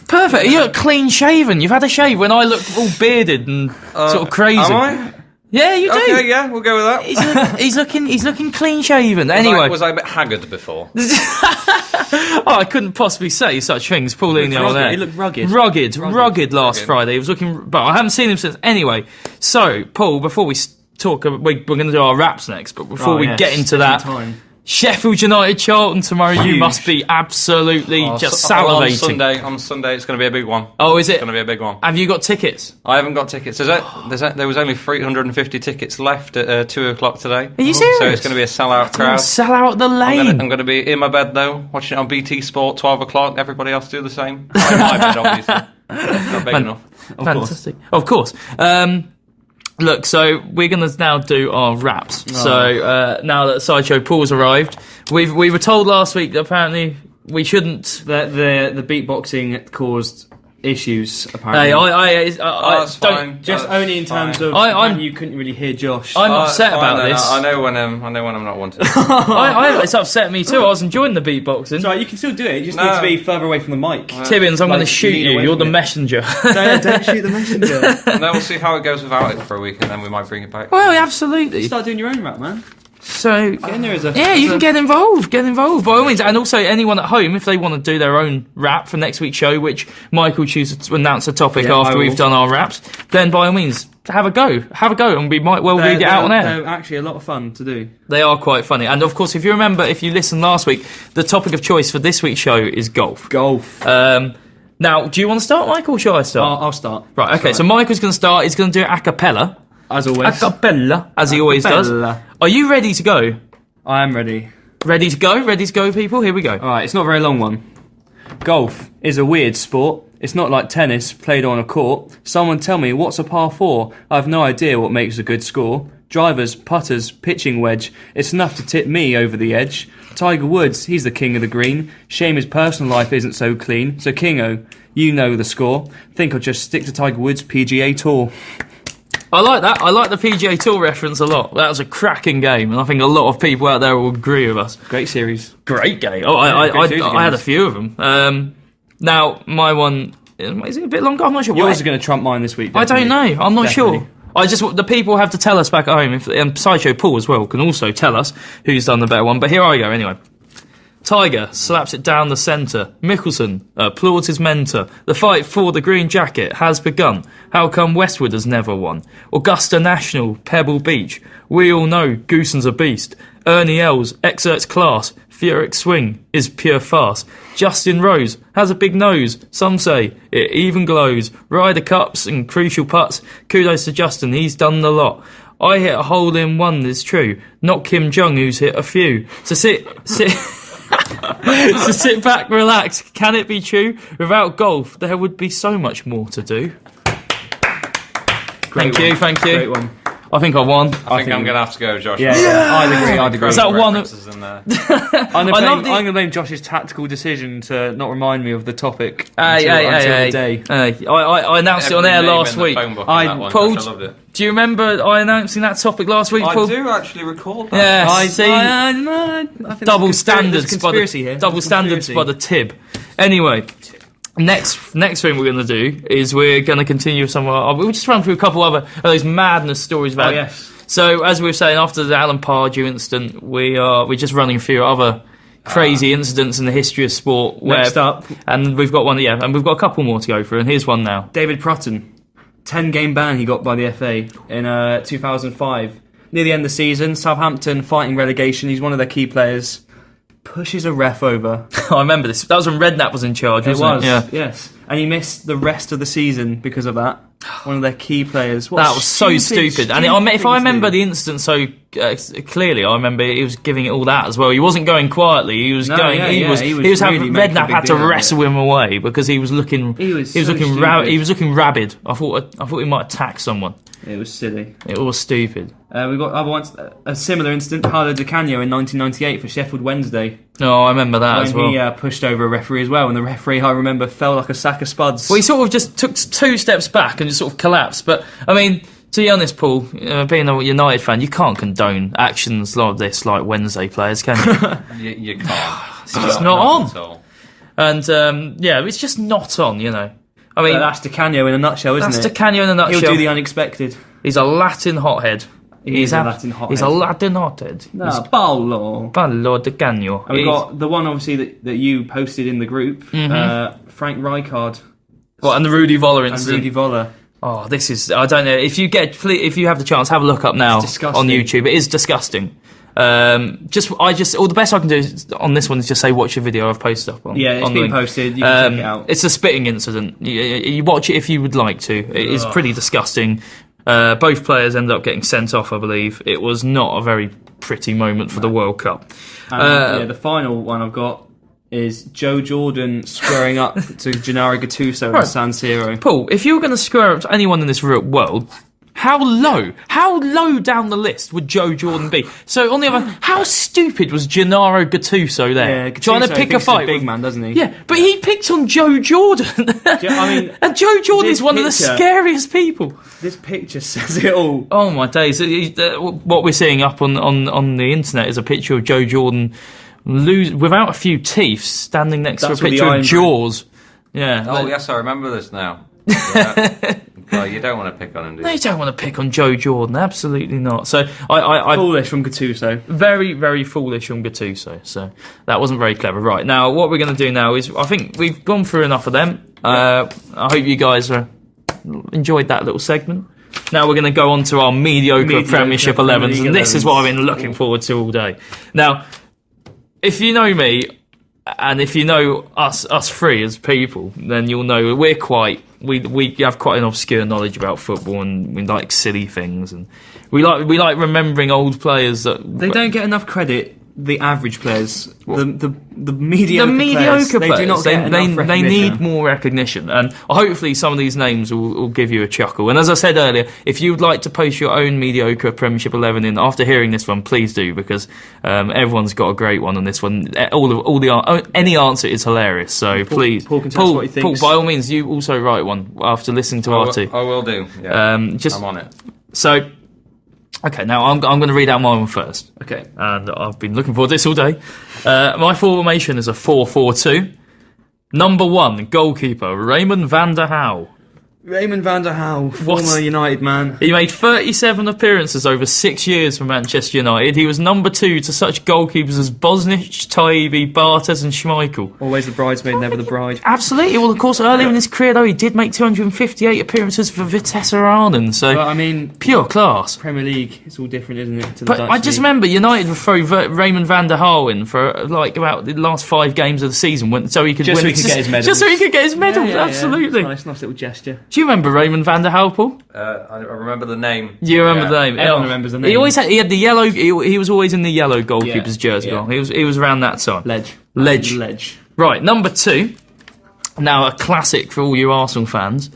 Perfect. You look clean shaven. You've had a shave when I look all bearded and sort of crazy. Am I? Yeah, you do. Okay, yeah, we'll go with that. He's looking clean shaven. Anyway, was I a bit haggard before? I couldn't possibly say such things. Paulino on there. He looked rugged. Rugged last Friday. He was looking, but I haven't seen him since. Anyway, so Paul, before we talk, we're going to do our raps next. But before we get into that. Sheffield United, Charlton tomorrow. Huge. You must be absolutely just salivating. On Sunday, it's going to be a big one. Oh, is it? It's going to be a big one. Have you got tickets? I haven't got tickets. There was only 350 tickets left at 2 o'clock today. Are you serious? So it's going to be a sellout crowd. Sell out the lane. I'm going to be in my bed though, watching it on BT Sport, 12 o'clock. Everybody else do the same. In my bed, obviously. Not big enough. Fantastic. Of course. Look, so we're going to now do our raps. Oh. So now that Sideshow Paul's arrived, we were told last week that apparently we shouldn't. The beatboxing caused issues, apparently. Hey, That's don't. fine. Just only in terms of I'm- you couldn't really hear Josh. I'm upset It's fine about then. this. I know when I'm not wanted. It's upset me too. I was enjoying the beatboxing. Sorry, you can still do it. You just need No. to be further away from the mic. Tibbins, I'm going to shoot lean you. away You're from the it. messenger. Don't shoot the messenger. And then we'll see how it goes without it for a week, and then we might bring it back. Well, absolutely. Start doing your own rap, man. So, Get in there as a yeah, you can get involved by all means. And also, anyone at home, if they want to do their own rap for next week's show, which Mike will choose to announce a topic Yeah, I after will. we've done our raps, then by all means, have a go, and we might well read it out on air. They're actually a lot of fun to do. They are quite funny. And of course, if you remember, if you listened last week, the topic of choice for this week's show is golf. Golf. Now, do you want to start, Michael, or shall I start? I'll start. Right, okay, so Michael's going to start. He's going to do it a cappella. As always. A cappella, as he always does. Cappella. Are you ready to go? I am ready. Ready to go? Ready to go, people? Here we go. Alright, it's not a very long one. Golf is a weird sport. It's not like tennis played on a court. Someone tell me, what's a par 4? I have no idea what makes a good score. Drivers, putters, pitching wedge. It's enough to tip me over the edge. Tiger Woods, he's the king of the green. Shame his personal life isn't so clean. So Kingo, you know the score. Think I'll just stick to Tiger Woods' PGA Tour. I like that. I like the PGA Tour reference a lot. That was a cracking game, and I think a lot of people out there will agree with us. Great series. Great game. Oh, great series I had a games. few of them. Now, my one... Is it a bit longer? I'm not sure. Yours is going to trump mine this week. I don't know. I'm not Definitely. sure. The people have to tell us back at home. And Sideshow Paul as well can also tell us who's done the better one. But here I go anyway. Tiger slaps it down the centre. Mickelson applauds his mentor. The fight for the green jacket has begun. How come Westwood has never won? Augusta National, Pebble Beach. We all know Gooson's a beast. Ernie Els exerts class. Furic swing is pure farce. Justin Rose has a big nose. Some say it even glows. Ryder Cups and crucial putts. Kudos to Justin, he's done the lot. I hit a hole in one, it's true. Not Kim Jong, who's hit a few. So sit. So sit back, relax. Can it be true? Without golf, there would be so much more to do. Thank you. Great one. I think I won. I think I'm going to have to go, Josh. Yeah, I'd agree. Is that one? References in there. I'm I love going to blame Josh's tactical decision to not remind me of the topic Hey. until the day. I announced it on air last week. Paul, I loved it. Do you remember I announcing that topic last week, I Paul? do actually recall that. Yeah, I see, think double there's standards by conspiracy the here. double There's standards by conspiracy. the Tib. Anyway, next thing we're going to do is we're going to continue with some. We'll just run through a couple other of those madness stories about. Oh, yes. So as we were saying, after the Alan Pardew incident, we're just running through other crazy incidents in the history of sport. Next up. And we've got one, and we've got a couple more to go through. And here's one now. David Prutton, 10-game ban he got by the FA in 2005. Near the end of the season, Southampton fighting relegation. He's one of their key players. Pushes a ref over. I remember this. That was when Redknapp was in charge, wasn't it? Yeah. Yes. And he missed the rest of the season because of that. One of their key players. What That was so stupid. And if I remember the the incident so clearly, I remember he was giving it all that as well. He wasn't going quietly. He was going. yeah, he yeah, was. he was He was having. really making a Redknapp big had to deal out of wrestle him away because he was looking. He was so looking. stupid. He was looking rabid. I thought he might attack someone. It was silly. It was stupid. We've got other ones. A similar incident, Paolo Di Canio in 1998 for Sheffield Wednesday. No, I remember that as well. When he pushed over a referee as well, and the referee, I remember, fell like a sack of spuds. Well, he sort of just took 2 steps back and just sort of collapsed. But I mean, to be honest, Paul, being a United fan, you can't condone actions like this, like Wednesday players, can you? You can't. It's just not on. At all. And it's just not on. I mean, That's Di Canio in a nutshell, isn't that's it? Di Canio in a nutshell. He'll do the unexpected. He's a Latin hothead. He's a Latin hothead. He's a Latin hothead. No, Paolo. Paolo Di Canio. And we've got the one, obviously, that you posted in the group. Frank Rijkaard And the Rudy Voller and incident. Rudy Voller. Oh, this is... I don't know. If you have the chance, have a look up now disgusting. on YouTube. It is disgusting. All the best I can do on this one is just say watch the video I've posted up on. Yeah, it's on been the- posted. You can check it out. It's a spitting incident. You watch it if you would like to. It is pretty disgusting. Both players ended up getting sent off, I believe. It was not a very pretty moment for the World Cup. And, the final one I've got is Joe Jordan squaring up to Gennaro Gattuso at San Siro. Paul, if you were going to square up to anyone in this real world, How low down the list would Joe Jordan be? So on the other hand, how stupid was Gennaro Gattuso there? Yeah, trying to pick a fight. He's a big man, doesn't he? Yeah, but he picked on Joe Jordan. I mean, and Joe Jordan is one of the scariest people. This picture says it all. Oh my days! What we're seeing up on the internet is a picture of Joe Jordan without a few teeth, standing next to a picture of Jaws. Yeah. Oh yes, I remember this now. Yeah. Well, you don't want to pick on him, do you? No, you don't want to pick on Joe Jordan. Absolutely not. So I foolish from Gattuso. Very, very foolish from Gattuso. So that wasn't very clever. Right, now what we're going to do now is, I think we've gone through enough of them. I hope you guys enjoyed that little segment. Now we're going to go on to our mediocre Premiership 11s, and this is what I've been looking forward to all day. Now, if you know me, and if you know us three as people, then you'll know we have quite an obscure knowledge about football, and we like silly things, and we like remembering old players that they don't get enough credit. The average players, the mediocre players, they do not get enough recognition. They need more recognition, and hopefully some of these names will give you a chuckle. And as I said earlier, if you would like to post your own mediocre Premiership 11 in after hearing this one, please do, because everyone's got a great one on this one. Any answer is hilarious. So please, Paul can tell us what he thinks. Paul, by all means, you also write one after listening to our two. I will do. Yeah. I'm on it. So. Okay, now I'm going to read out my one first. Okay. And I've been looking forward to this all day. My formation is a 4-4-2. Number 1, goalkeeper, Raymond van der Houw. Raymond van der Houw, former United man. He made 37 appearances over 6 years for Manchester United. He was number 2 to such goalkeepers as Bosnich, Taibbi, Bartes and Schmeichel. Always the bridesmaid, never the bride. Absolutely. Well, of course, earlier in his career, though, he did make 258 appearances for Vitesse Arnhem. So, but, I mean, pure class. Premier League, it's all different, isn't it? But I just remember United would throw Raymond van der Houw in for about the last 5 games of the season, so he could get his medals. Just so he could get his medals. Yeah, absolutely. Nice little gesture. Do you remember Raymond van der Houw, Paul? I remember the name. You remember the name? Everyone remembers the name. He had the yellow. He was always in the yellow goalkeeper's jersey. Yeah. He was around that time. Ledge. Right, number 2. Now a classic for all you Arsenal fans.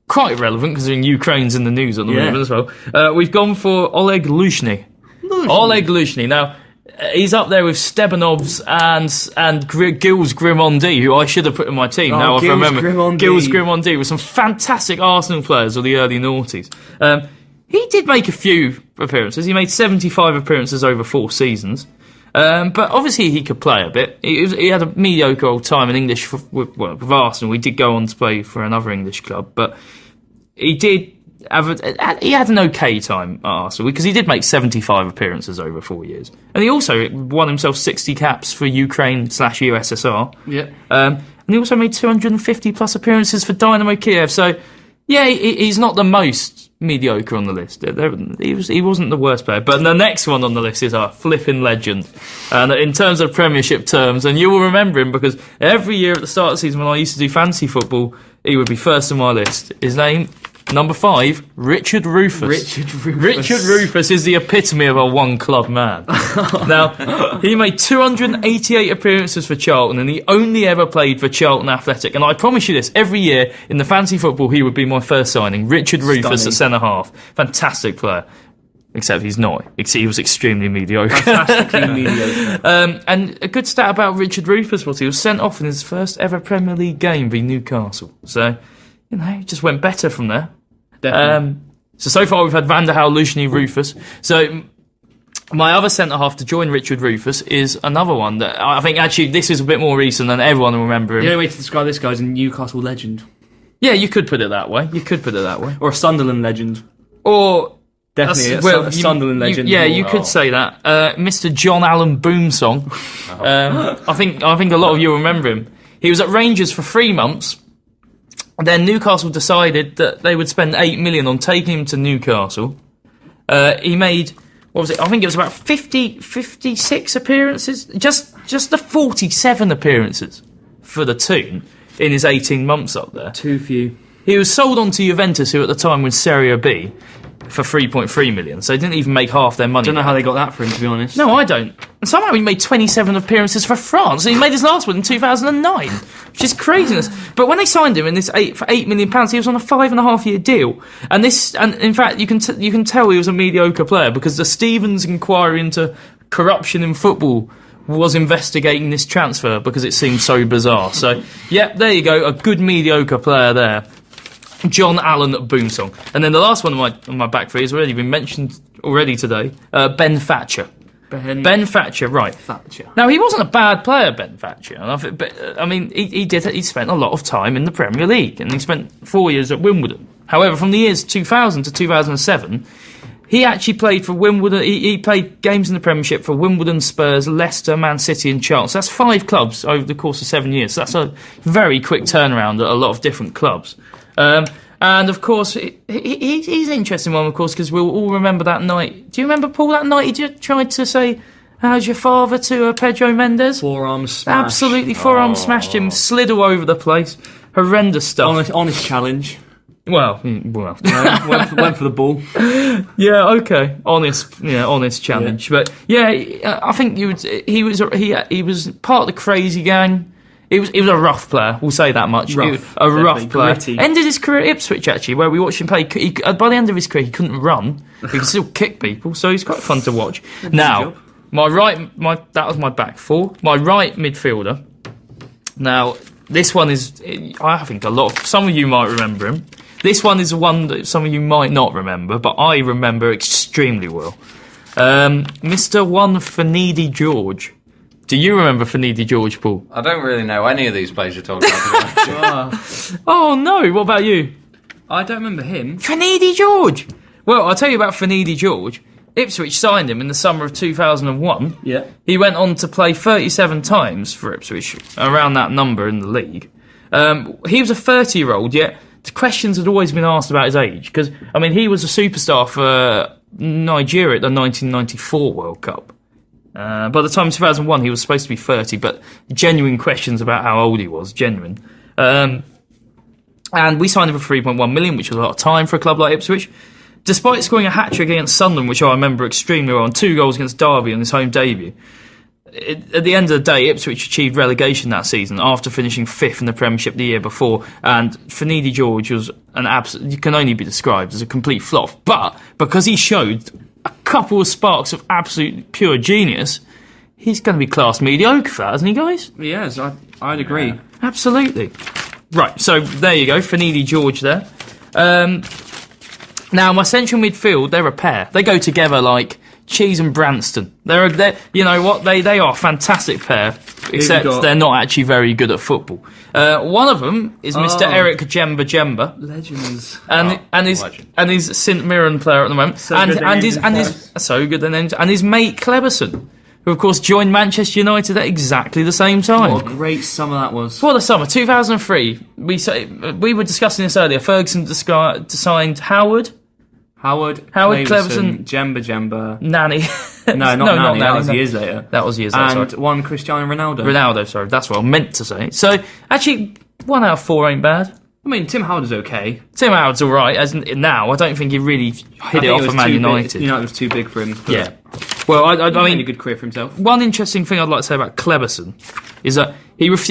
Quite relevant because Ukraine's in the news at the moment as well. We've gone for Oleg Lushny. Oleg Lushny. Now, he's up there with Stepanovs and Gilles Grimondi, who I should have put in my team. Now I remember Gilles Grimondi with some fantastic Arsenal players of the early noughties. He did make a few appearances. He made 75 appearances over 4 seasons. But obviously he could play a bit. He had a mediocre old time in English with Arsenal. He did go on to play for another English club, but he had an okay time at Arsenal because he did make 75 appearances over 4 years. And he also won himself 60 caps for Ukraine/USSR. Yeah. And he also made 250 plus appearances for Dynamo Kiev. So, yeah, he's not the most mediocre on the list. He wasn't the worst player. But the next one on the list is our flipping legend. And in terms of Premiership terms, and you will remember him because every year at the start of the season when I used to do fantasy football, he would be first on my list. His name... Number 5, Richard Rufus. Richard Rufus is the epitome of a one-club man. Now, he made 288 appearances for Charlton, and he only ever played for Charlton Athletic. And I promise you this, every year in the fantasy football, he would be my first signing. Richard Rufus at centre-half. Fantastic player. Except he's not. He was extremely mediocre. Fantastically mediocre. And a good stat about Richard Rufus was he was sent off in his first ever Premier League game v Newcastle. So... it just went better from there. Definitely. So far we've had Van der Houw, Lushny, Rufus. So my other centre-half to join Richard Rufus is another one that I think actually this is a bit more recent than everyone will remember him. The only way to describe this guy is a Newcastle legend. Yeah, you could put it that way. Or a Sunderland legend. Or... Definitely a Sunderland legend. You could say that. Mr. John Allen Boomsong. I think a lot of you remember him. He was at Rangers for 3 months. Then Newcastle decided that they would spend 8 million on taking him to Newcastle. He made, what was it? I think it was about 56 appearances. Just the 47 appearances for the team in his 18 months up there. Too few. He was sold on to Juventus, who at the time was Serie B. for 3.3 million. So they didn't even make half their money. I don't know how they got that for him, to be honest. No, I don't. And somehow he made 27 appearances for France, and he made his last one in 2009, which is craziness. But when they signed him for £8 million, he was on a 5.5-year deal. And in fact, you can tell he was a mediocre player because the Stevens inquiry into corruption in football was investigating this transfer because it seemed so bizarre. So, yeah, there you go, a good mediocre player there. John Allen Boomsong. And then the last one on my back three has already been mentioned today, Ben Thatcher. Ben Thatcher, right. Thatcher. Now, he wasn't a bad player, Ben Thatcher. I mean, he spent a lot of time in the Premier League, and he spent 4 years at Wimbledon. However, from the years 2000 to 2007, he actually played for Wimbledon. He played games in the Premiership for Wimbledon, Spurs, Leicester, Man City and Chelsea. That's 5 clubs over the course of 7 years. So that's a very quick turnaround at a lot of different clubs. And, of course, he's an interesting one, of course, because we'll all remember that night. Do you remember, Paul, that night he just tried to say, "How's your father?" to Pedro Mendes? Forearm smash. Absolutely, forearm smashed him, slid all over the place. Horrendous stuff. Honest challenge. Well. Went for the ball. Yeah, okay. Honest challenge. Yeah. But, yeah, I think he was part of the crazy gang. He was a rough player, we'll say that much. Rough player. Gritty. Ended his career at Ipswich, actually, where we watched him play. By the end of his career, he couldn't run. He could still kick people, so he's quite fun to watch. Now, that was my back four. My right midfielder. Now, this one is, I think some of you might remember him. This one is one that some of you might not remember, but I remember extremely well. Mr. One Finidi George. Do you remember Finidi George, Paul? I don't really know any of these players you're talking about. Oh, no. What about you? I don't remember him. Finidi George! Well, I'll tell you about Finidi George. Ipswich signed him in the summer of 2001. Yeah. He went on to play 37 times for Ipswich, around that number in the league. He was a 30-year-old, yet questions had always been asked about his age. Because, I mean, he was a superstar for Nigeria at the 1994 World Cup. By the time 2001, he was supposed to be 30, but genuine questions about how old he was, genuine. And we signed him for 3.1 million, which was a lot of time for a club like Ipswich. Despite scoring a hat-trick against Sunderland, which I remember extremely well, and 2 goals against Derby on his home debut, at the end of the day, Ipswich achieved relegation that season after finishing 5th in the Premiership the year before, and Finidi George was you can only be described as a complete flop. But because he showed a couple of sparks of absolute pure genius, he's going to be classed mediocre for that, isn't he, guys? Yes, I'd agree. Yeah, absolutely. Right, so there you go, Finidi George there. Now, my central midfield, they're a pair. They go together like Cheese and Branston. They're you know what? They are a fantastic pair, except they're not actually very good at football. One of them is Mr. Eric Jemba. Legends. And he's St Mirren player at the moment. And his mate Cleberson, who of course joined Manchester United at exactly the same time. What a great summer that was. What a summer, 2003. We were discussing this earlier. Ferguson signed Howard Cleverson, Jemba, Nanny. No, not Nanny. That was years later. That was years later. And one Cristiano Ronaldo. Ronaldo, sorry. That's what I meant to say. So, actually, 1 out of 4 ain't bad. I mean, Tim Howard is okay. Tim Howard's all right. As now, I don't think he really hit it off of Man United. United was too big for him. Yeah. Well, I mean, a good career for himself. One interesting thing I'd like to say about Cleberson is that he was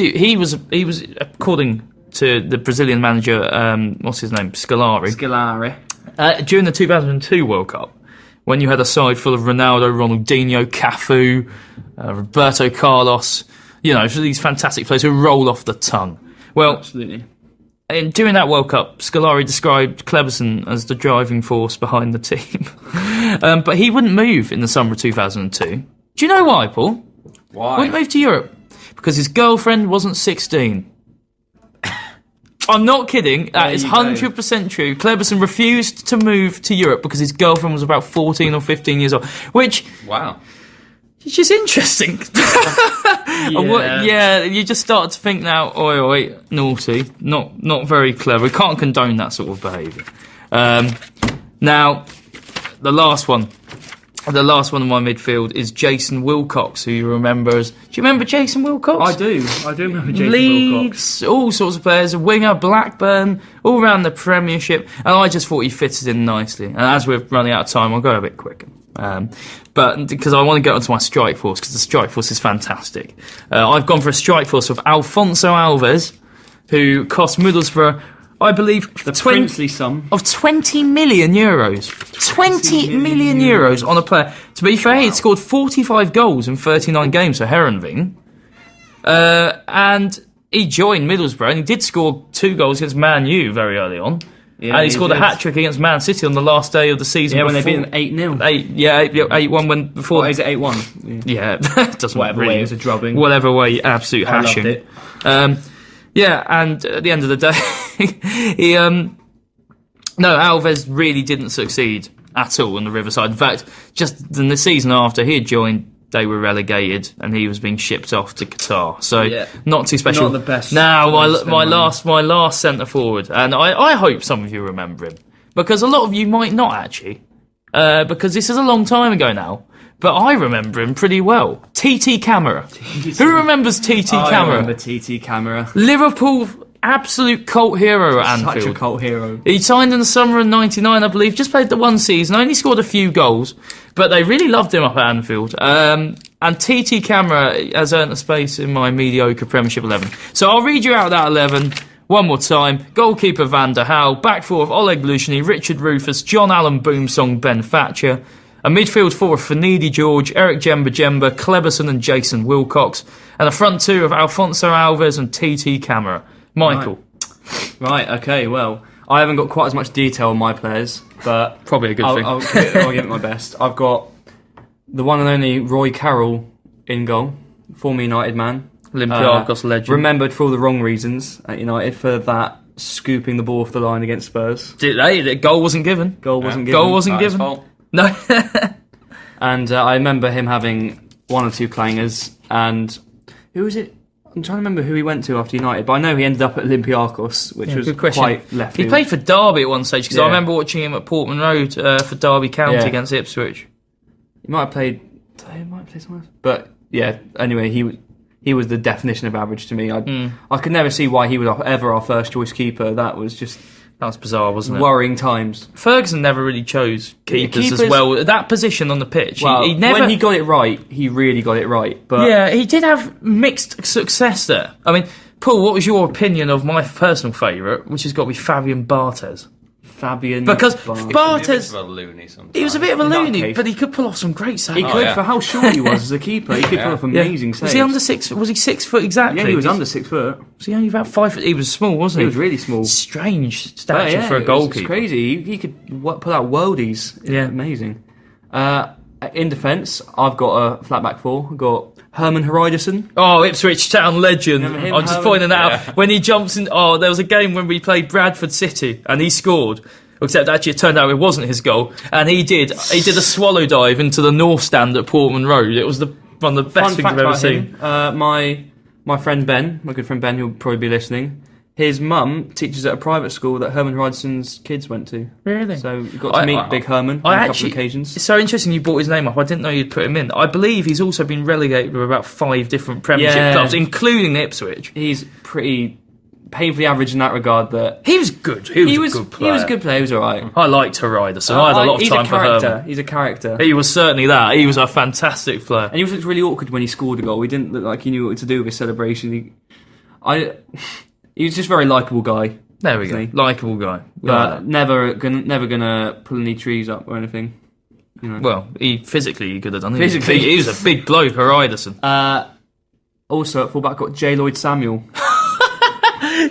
according to the Brazilian manager, what's his name, Scolari. During the 2002 World Cup, when you had a side full of Ronaldo, Ronaldinho, Cafu, Roberto Carlos, these fantastic players who roll off the tongue. Well, absolutely. During that World Cup, Scolari described Cleberson as the driving force behind the team. But he wouldn't move in the summer of 2002. Do you know why, Paul? Why? Wouldn't move to Europe. Because his girlfriend wasn't 16. I'm not kidding. That is 100% true. Cleberson refused to move to Europe because his girlfriend was about 14 or 15 years old. Which... Wow. It's just interesting. Yeah, you just start to think now, oi, naughty. Not very clever. We can't condone that sort of behaviour. Now, the last one. The last one in my midfield is Jason Wilcox, who you remember as... Do you remember Jason Wilcox? I do remember Jason Wilcox. Leeds, all sorts of players, a winger, Blackburn, all around the Premiership, and I just thought he fitted in nicely. And as we're running out of time, I'll go a bit quicker. But because I want to get onto my strike force, because the strike force is fantastic. I've gone for a strike force of Alfonso Alves, who cost Middlesbrough, I believe, the princely sum of 20 million euros. 20 million euros on a player. To be fair, he'd scored 45 goals in 39 games for Heerenveen. And he joined Middlesbrough, and he did score 2 goals against Man U very early on. Yeah, and he scored a hat-trick against Man City on the last day of the season. Yeah, when they beat them 8-0. 8-1 when before... Or is it 8-1? Yeah, doesn't whatever really... way, it was a drubbing. Whatever way, absolute hashing. I loved it. Yeah, and at the end of the day, Alves really didn't succeed at all on the Riverside. In fact, just in the season after he had joined, they were relegated, and he was being shipped off to Qatar. So not too special. Not the best. Now my last centre forward, and I hope some of you remember him, because a lot of you might not actually, because this is a long time ago now. But I remember him pretty well. TT Camera. Who remembers TT Camera? I remember TT Camera. Liverpool, absolute cult hero at Anfield. Such a cult hero. He signed in the summer of '99, I believe. Just played the one season. Only scored a few goals, but they really loved him up at Anfield. And TT Camera has earned a space in my mediocre Premiership 11. So I'll read you out that 11 one more time. Goalkeeper Van der Hal. Back four of Oleg Lushny, Richard Rufus, John Allen Boomsong, Ben Thatcher. A midfield four of Finidi George, Eric Jemba, Kleberson and Jason Wilcox. And a front two of Alfonso Alves and TT Camera. Michael. Right, okay, well, I haven't got quite as much detail on my players, but... Probably a good thing. I'll give it my best. I've got the one and only Roy Carroll in goal, former United man. Olympiacos legend. Remembered for all the wrong reasons at United, for that scooping the ball off the line against Spurs. The goal wasn't given. Goal wasn't given. Fault. No. And I remember him having 1 or 2 clangers, and who was it? I'm trying to remember who he went to after United, but I know he ended up at Olympiacos, which was quite left field. He played for Derby at one stage, because I remember watching him at Portman Road for Derby County against Ipswich. He might have played somewhere else. But yeah, anyway, he was the definition of average to me. I could never see why he was ever our first choice keeper. That was bizarre, wasn't it? Worrying times. Ferguson never really chose keepers as well. That position on the pitch, well, he never... when he got it right, he really got it right. But yeah, he did have mixed success there. I mean, Paul, what was your opinion of my personal favourite, which has got to be Fabian Barthez? Because Barthez, he was a bit of a loony, but he could pull off some great saves. He could, for how short he was as a keeper. He could pull off amazing saves. Was he under 6? Was he 6 foot exactly? Yeah, he was under 6 foot. Was he only about 5 foot? He was small, wasn't he? He was really small. Strange stature for a goalkeeper. It's crazy. He could pull out worldies. Yeah, amazing. In defence, I've got a flat back four. I've got Herman Hreiderson. Oh, Ipswich Town legend. I'm just pointing that out. When he jumps in... Oh, there was a game when we played Bradford City and he scored. Except actually it turned out it wasn't his goal. And he did a swallow dive into the North Stand at Portman Road. It was one of the best things I've ever seen. My friend Ben, my good friend Ben, who'll probably be listening, his mum teaches at a private school that Herman Hreiderson's kids went to. Really? So we got to meet Big Herman on a couple of occasions. It's so interesting you brought his name up. I didn't know you'd put him in. I believe he's also been relegated with about 5 different Premiership clubs, including Ipswich. He's pretty painfully average in that regard. That he was good. He was a good player. He was a good player. He was all right. I liked Hreiderson. I had a lot of time for Herman. He's a character. He was certainly that. He was a fantastic player. And he looked really awkward when he scored a goal. He didn't look like he knew what to do with his celebration. He was just a very likeable guy. There we go. Likeable guy. But never gonna pull any trees up or anything. You know. Well, he could have done it. He was a big bloke, Hreiderson. Also at fullback got J. Lloyd Samuel.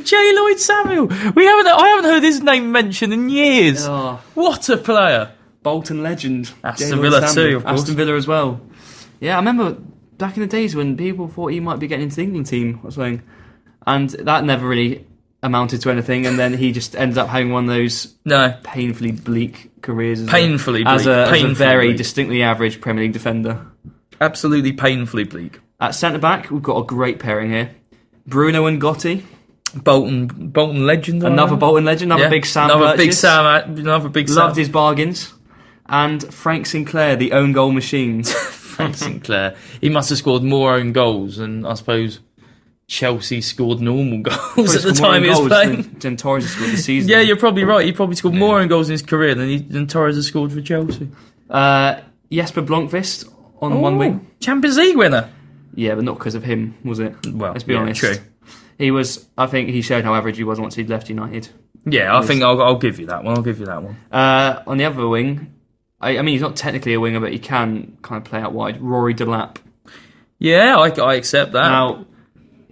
J. Lloyd Samuel. I haven't heard his name mentioned in years. Oh. What a player. Bolton legend. Aston Villa too, of course. Aston Villa as well. Yeah, I remember back in the days when people thought he might be getting into the England team or something. And that never really amounted to anything, and then he just ended up having one of those painfully bleak careers as a very distinctly average Premier League defender. Absolutely painfully bleak. At centre-back, we've got a great pairing here. Bruno and Gotti. Bolton legend. Another Bolton legend, another big Sam purchase. Another big Sam. Loved his bargains. And Frank Sinclair, the own goal machine. Frank Sinclair. He must have scored more own goals than, I suppose, Chelsea scored normal goals at the time he was playing. Than Torres scored this season. Yeah, you're probably right. He probably scored more own goals in his career than Torres has scored for Chelsea. Jesper Blomqvist on one wing. Champions League winner. Yeah, but not because of him, was it? Well, let's be honest. True. He was. I think he showed how average he was once he'd left United. Yeah, I think I'll give you that one. On the other wing, I mean, he's not technically a winger, but he can kind of play out wide. Rory Delap. Yeah, I accept that. Now,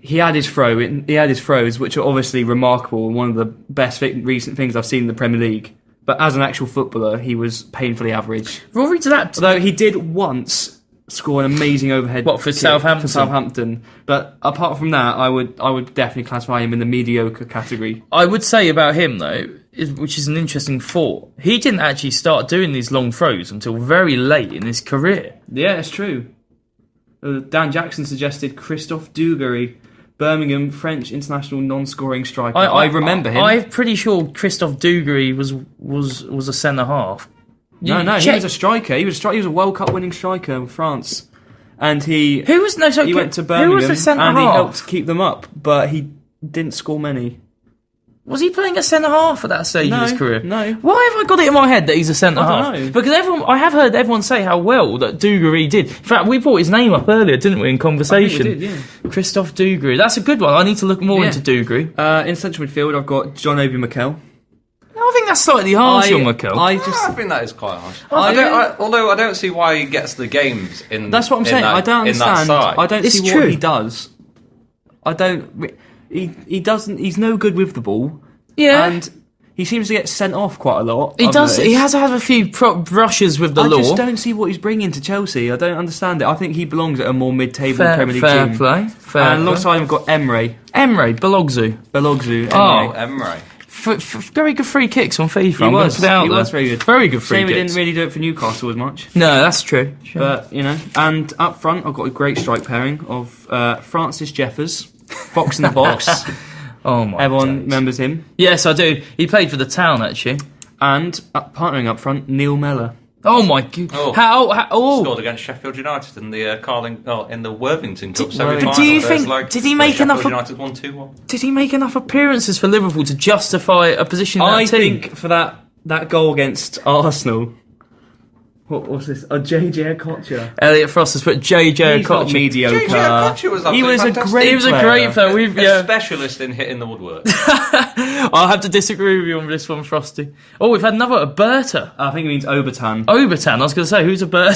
he had his throws, which are obviously remarkable and one of the best recent things I've seen in the Premier League. But as an actual footballer, he was painfully average. Rory Delap. Although he did once score an amazing overhead. What, for Southampton? For Southampton. But apart from that, I would definitely classify him in the mediocre category. I would say about him, though, which is an interesting thought, he didn't actually start doing these long throws until very late in his career. Yeah, it's true. Dan Jackson suggested Christophe Dugarry, Birmingham French international non-scoring striker. I remember him. I'm pretty sure Christophe Dugarry was a centre-half. He was a striker. He was a World Cup winning striker in France, and he went to Birmingham who was the centre-half? And he helped keep them up, but he didn't score many. Was he playing a centre-half at that stage of his career? No. Why have I got it in my head that he's a centre-half? I don't know. Because I have heard everyone say how well that Dugarry did. In fact, we brought his name up earlier, didn't we, in conversation? I think we did, yeah. Christophe Dugarry. That's a good one. I need to look more into Dugarry. In central midfield, I've got John Obi Mikel. I think that's slightly harsh on Mikel. I think that is quite harsh. Although I don't see why he gets the games in. That's what I'm saying. I don't understand. I don't see true. what he does. I don't. He doesn't. He's no good with the ball. Yeah. And he seems to get sent off quite a lot. He does. He has to have a few brushes with the law. I just don't see what he's bringing to Chelsea. I don't understand it. I think he belongs at a more mid-table Premier League team. Fair play. And alongside him, we've got Emre Belogzu. Emre. Very good free kicks on FIFA. He was very good. Very good free kicks. kicks. Shame he didn't really do it for Newcastle as much. No, that's true. But, and up front, I've got a great strike pairing of Francis Jeffers, Fox in the Box. Oh my! Everyone remembers him. Yes, I do. He played for the Town, actually. And partnering up front, Neil Mellor. Oh my god! How scored against Sheffield United in the in the Worthington Cup semi-final. Do you think did he make enough? United won 2-1. Did he make enough appearances for Liverpool to justify a position in that team? I think for that goal against Arsenal. What was this? JJ Okocha. Elliot Frost has put JJ Okocha. Mediocre. JJ Okocha was He was fantastic. He was a great player. A specialist in hitting the woodwork. I'll have to disagree with you on this one, Frosty. Oh, we've had another Berta. I think it means Obertan. Obertan. I was going to say, who's a Berta?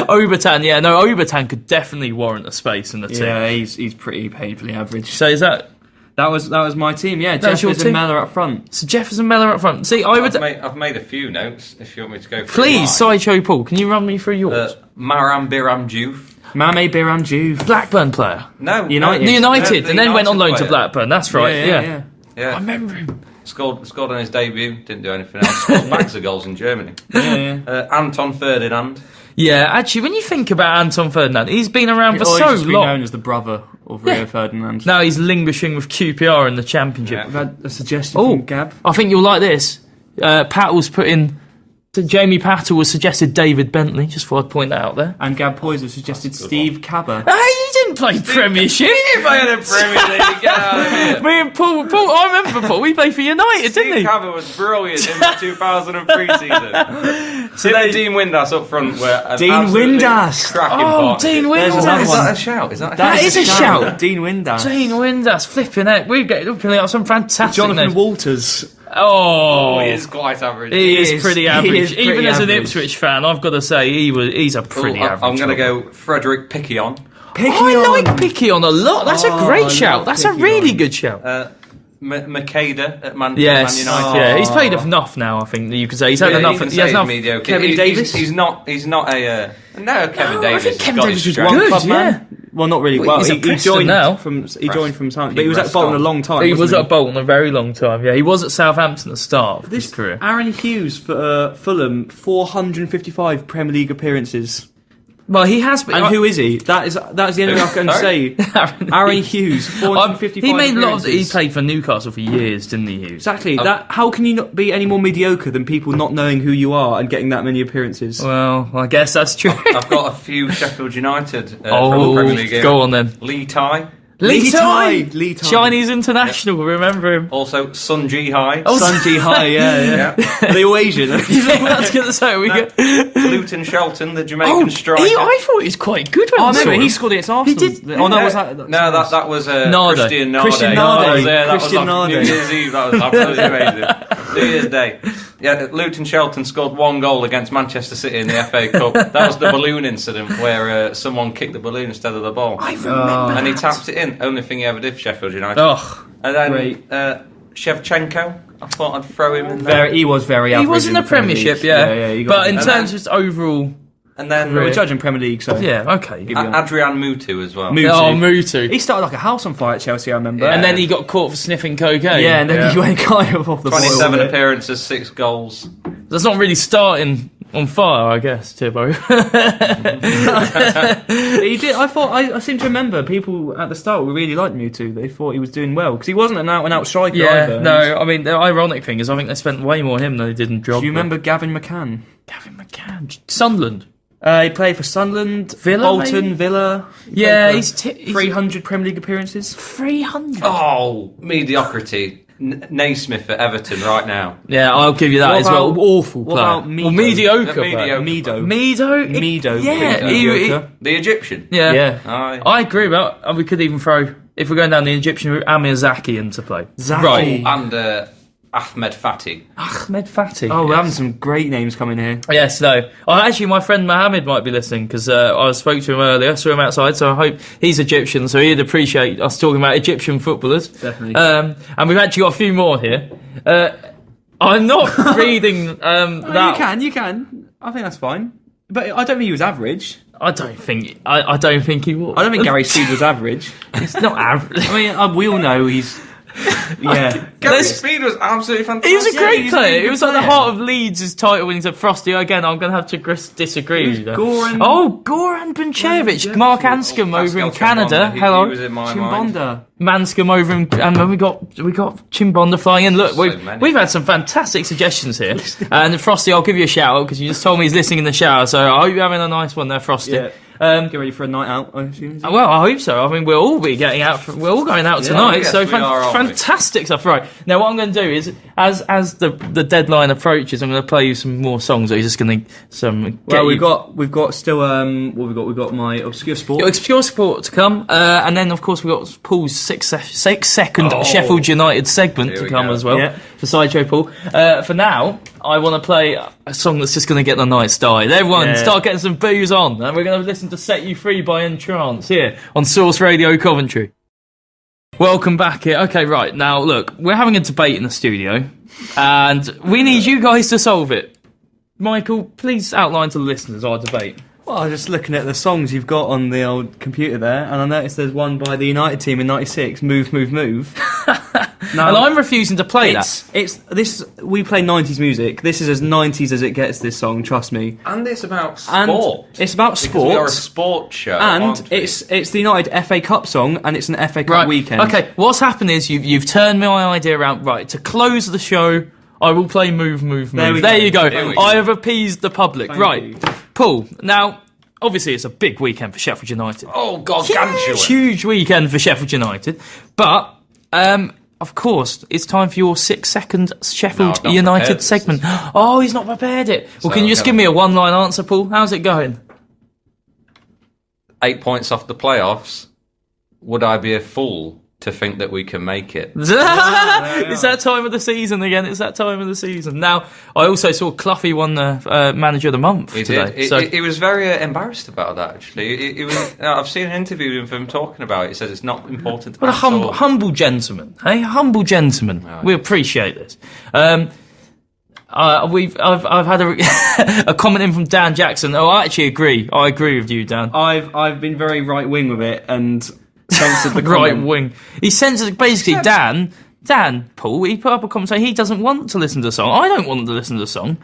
Obertan. Yeah, no, Obertan could definitely warrant a space in the team. Yeah, he's pretty painfully average. So is that? That was my team, yeah. Jeffers and Mellor up front. So Jeffers and Mellor up front. See, I've made a few notes, if you want me to go through. Please, Sideshow Paul, can you run me through yours? Maram Biram Diouf. Mame Biram Diouf. Blackburn player. No. United. And then went on loan to Blackburn, that's right. Yeah. I remember him. Scored on his debut, didn't do anything else. Scored bags of goals in Germany. Anton Ferdinand. Yeah, actually, when you think about Anton Ferdinand, he's been around for so long. Known as the brother of Rio Ferdinand. Now he's languishing with QPR in the Championship. I've had a suggestion from Gab. I think you'll like this. Pattle's put in... Jamie Pattle was suggested David Bentley, just thought I'd point that out there. And Gab Poyser suggested Steve Cabber. Hey, he didn't play Premiership. He played in the Premier League. Get out of here. Me and Paul, I remember Paul, we played for United, didn't he? Steve Cabber was brilliant in the 2003 season. So then Dean Windass up front were Dean Windass. Dean Windass. Is that a shout? That is a shout. Dean Windass. Dean Windass, flipping out. We're putting out some fantastic Jonathan names. Walters. Oh, he is quite average. He is pretty average. Even as an average. Ipswich fan, I've got to say he's a pretty average. I'm going to go Frederick Picquion. I like Picquion a lot. That's a great shout. That's a really good shout. Makeda at Man United. Yeah, he's played enough now. I think you could say he's had enough. He has enough. Mediocre. Kevin Davis. He's not a. No, Kevin Davis. I think Kevin Davis was one good. club man. Yeah. Well, not really. Well, he joined now. from Southampton, but he was at Bolton a long time. He was at Bolton a very long time. Yeah, he was at Southampton at the start of his career. Aaron Hughes for Fulham, 455 Premier League appearances. Well, he has been. And who is he? That is the only thing I can say. Aaron Hughes, 455 He made a lot of. He appearances. played for Newcastle for years, didn't he, Hughes? Exactly. How can you not be any more mediocre than people not knowing who you are and getting that many appearances? Well, I guess that's true. I've got a few Sheffield United from the Premier League game. Go on then. Lee Tai. Lee Tai! Lee Tai. Chinese international, remember him. Also, Sun Ji Hai. Sun Ji Hai, yeah. Are they all Asian? I was going to say, Luton Shelton, the Jamaican striker. I thought he was quite good when Oh, I saw no, him. he scored against Arsenal. He did. Oh, no, was that? No, that was Nardo. Christian Nardo. Christian Nardo. That Christian was Nardo. New Year's Eve. That was absolutely amazing. New Year's Day. Yeah, Luton Shelton scored 1 goal against Manchester City in the FA Cup. That was the balloon incident where someone kicked the balloon instead of the ball. I remember. And he tapped it in. Only thing he ever did for Sheffield United. Oh, And then Great. Shevchenko. I thought I'd throw him in there. He was very he average. was in the Premiership, yeah. he got But in and terms of just overall, And then we're judging Premier League, so yeah, okay. Adrian Mutu as well. Mutu. Oh, Mutu. He started like a house on fire at Chelsea, I remember. And then he got caught for sniffing cocaine. and then he went kind of off the boil. 27 a bit. appearances, 6 goals. That's not really starting on fire, I guess, Tibbo. He did. I seem to remember people at the start who really liked Mewtwo. They thought he was doing well because he wasn't an out-and-out striker either. No, I mean, the ironic thing is I think they spent way more on him than they did in Drogba. Do you remember Gavin McCann? Gavin McCann? Sunderland. He played for Sunderland, Villa, Bolton, maybe? Villa. Yeah, He's he's 300 Premier League appearances. 300. Oh, mediocrity. Naismith at Everton right now. Yeah, I'll give you that What as well. about- Awful what player. about Mido? Well, mediocre. Mediocre. Meadow. Medo? Meadow. Yeah, mediocre. The Egyptian. Yeah. Yeah. Aye. I agree about. And we could even throw, if we're going down the Egyptian route, Amir Zaki into play. Zaki. Right. And Ahmed Fatih. Ahmed Fatih. Oh, we're having some great names coming here. Yes, no. Actually, my friend Mohammed might be listening because I spoke to him earlier, saw him outside, so I hope he's Egyptian, so he'd appreciate us talking about Egyptian footballers. Definitely. And we've actually got a few more here. I'm not reading that. You can. I think that's fine. But I don't think he was average. I don't think he was. I don't think Gary Speed was average. It's not average. I mean, we all know he's... Yeah. Gary Let's- Speed was absolutely fantastic. He was a great he's a player. really It good was like the player. heart of Leeds' title when he said Frosty. Again, I'm going to have to disagree with you. there. Goran- Goran Bunchevich. Mark Anscombe over in Pascal Canada. Chimbonda, Hello. He was in my mind. Chimbonda. Manscombe over in, and then we got Chimbonda flying in. Look, many. we've had some fantastic suggestions here. And Frosty, I'll give you a shout out because you just told me he's listening in the shower. So I hope you're having a nice one there, Frosty. Yeah. Get ready for a night out, I assume. Well, I hope so. I mean, we'll all be getting out. We're all going out tonight. yes, so we are, aren't we? fantastic stuff. Right now, what I'm going to do is, as the deadline approaches, I'm going to play you some more songs. Or you're just going to Well, we've got still what we've got my obscure sport. Got Obscure Sport to come, and then of course we've got Paul's six second Oh. Sheffield United segment Here to we come go. as well Yeah. for Sideshow Paul. For now, I want to play a song that's just going to get the night started. Everyone, Yeah. start getting some booze on, and we're going to listen to "Set You Free" by Entrance here on Source Radio Coventry. Welcome back here. Okay, right now, look, we're having a debate in the studio, and we need you guys to solve it. Michael, please outline to the listeners our debate. Well, I was just looking at the songs you've got on the old computer there, and I noticed there's one by the United team in '96, "Move, Move, Move." Now, And I'm refusing to play that. it's this. We play '90s music. This is as '90s as it gets. This song, trust me. And it's about And sport. it's about Because we are a sport. sport show. And aren't we? it's the United FA Cup song, and it's an FA Cup Right. weekend. Okay. What's happened is you've turned my idea around. Right. To close the show, I will play "Move, Move, There Move." we There go. you go. There we go. I have appeased the public. Thank right. you. Paul. Now, obviously, it's a big weekend for Sheffield United. Oh, gargantuan. Huge weekend for Sheffield United. But of course, it's time for your 6-second Sheffield I've not United prepared this. segment. Oh, he's not prepared it. Well, So can you just I'm give me a one-line answer, Paul? How's it going? 8 points off the playoffs. Would I be a fool to think that we can make it? It's that time of the season again. It's that time of the season. Now, I also saw Cloughie won the Manager of the Month He today. did. He was very embarrassed about that, actually. It was, I've seen an interview of him talking about it. He says it's not important. What a at all. humble gentleman, hey, humble gentleman. Right. We appreciate this. I've had a comment in from Dan Jackson. Oh, I actually agree. I agree with you, Dan. I've been very right wing with it and censored the Right comment. wing. He censored basically Dan. Paul. He put up a comment saying he doesn't want to listen to the song. I don't want to listen to the song.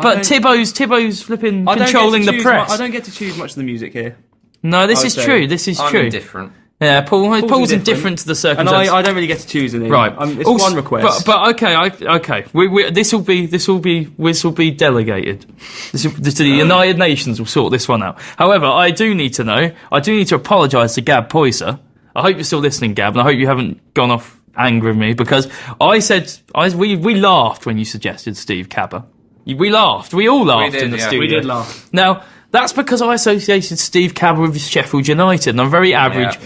But Tibbo's flipping controlling the press. I don't get to choose much of the music here. No, this is true. This is I'm true. indifferent. Yeah, Paul's indifferent to the circumstances. And I don't really get to choose any. Right. It's also, one request. But okay. This will be delegated. The United Nations will sort this one out. However, I do need to apologise to Gab Poyser. I hope you're still listening, Gab, and I hope you haven't gone off angry with me, because we laughed when you suggested Steve Cabba. We laughed. We all laughed in the studio. We did laugh. Now, that's because I associated Steve Cabba with Sheffield United, and I'm very average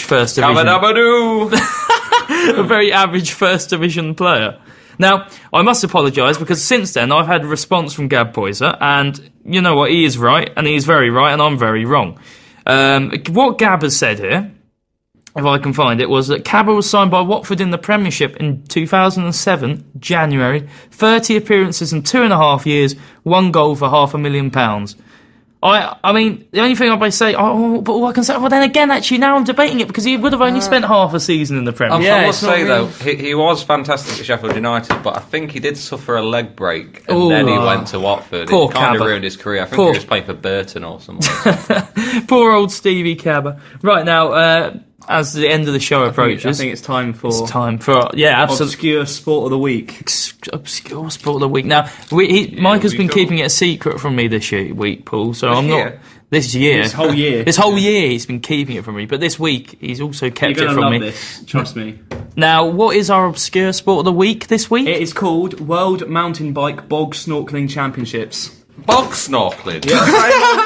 first division. A very average first division player. Now, I must apologise, because since then I've had a response from Gab Poyser, and you know what, he is right, and he is very right, and I'm very wrong. What Gab has said here, if I can find it, was that Cabba was signed by Watford in the Premiership in 2007, January, 30 appearances in 2.5 years, 1 goal for £500,000. I mean, the only thing I may say, but all I can say, well, then again, actually, now I'm debating it, because he would have only spent half a season in the Premiership. I must say, though, he was fantastic at Sheffield United, but I think he did suffer a leg break, and then he went to Watford. Poor It kind of Cabba. ruined his career. I think he was playing for Burton or something. Poor old Stevie Cabba. Right, now, as the end of the show approaches... I think it's time for... absolutely. Obscure Sport of the Week. Obscure Sport of the Week. Now, Mike has been keeping it a secret from me this week, Paul, so I'm not... This whole year. This whole year he's been keeping it from me, but this week he's also kept it from me. You're going to love this, trust me. Now, what is our Obscure Sport of the Week this week? It is called World Mountain Bike Bog Snorkeling Championships. Bog snorkeling? Yeah.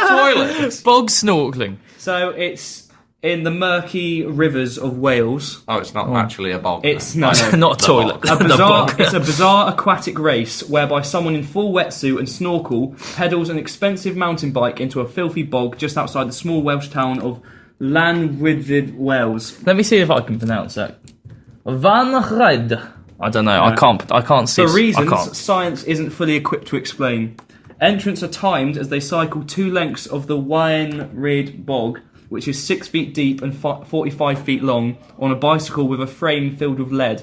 Toilet? Bog snorkeling. So it's... in the murky rivers of Wales. Oh, it's not actually a bog. It's not a toilet. It's a bizarre aquatic race whereby someone in full wetsuit and snorkel pedals an expensive mountain bike into a filthy bog just outside the small Welsh town of Llanwydvid, Wales. Let me see if I can pronounce that. Van Red. I don't know. I can't see. For reasons science isn't fully equipped to explain. Entrants are timed as they cycle 2 lengths of the Llanwydvid bog, which is 6 feet deep and 45 feet long, on a bicycle with a frame filled with lead.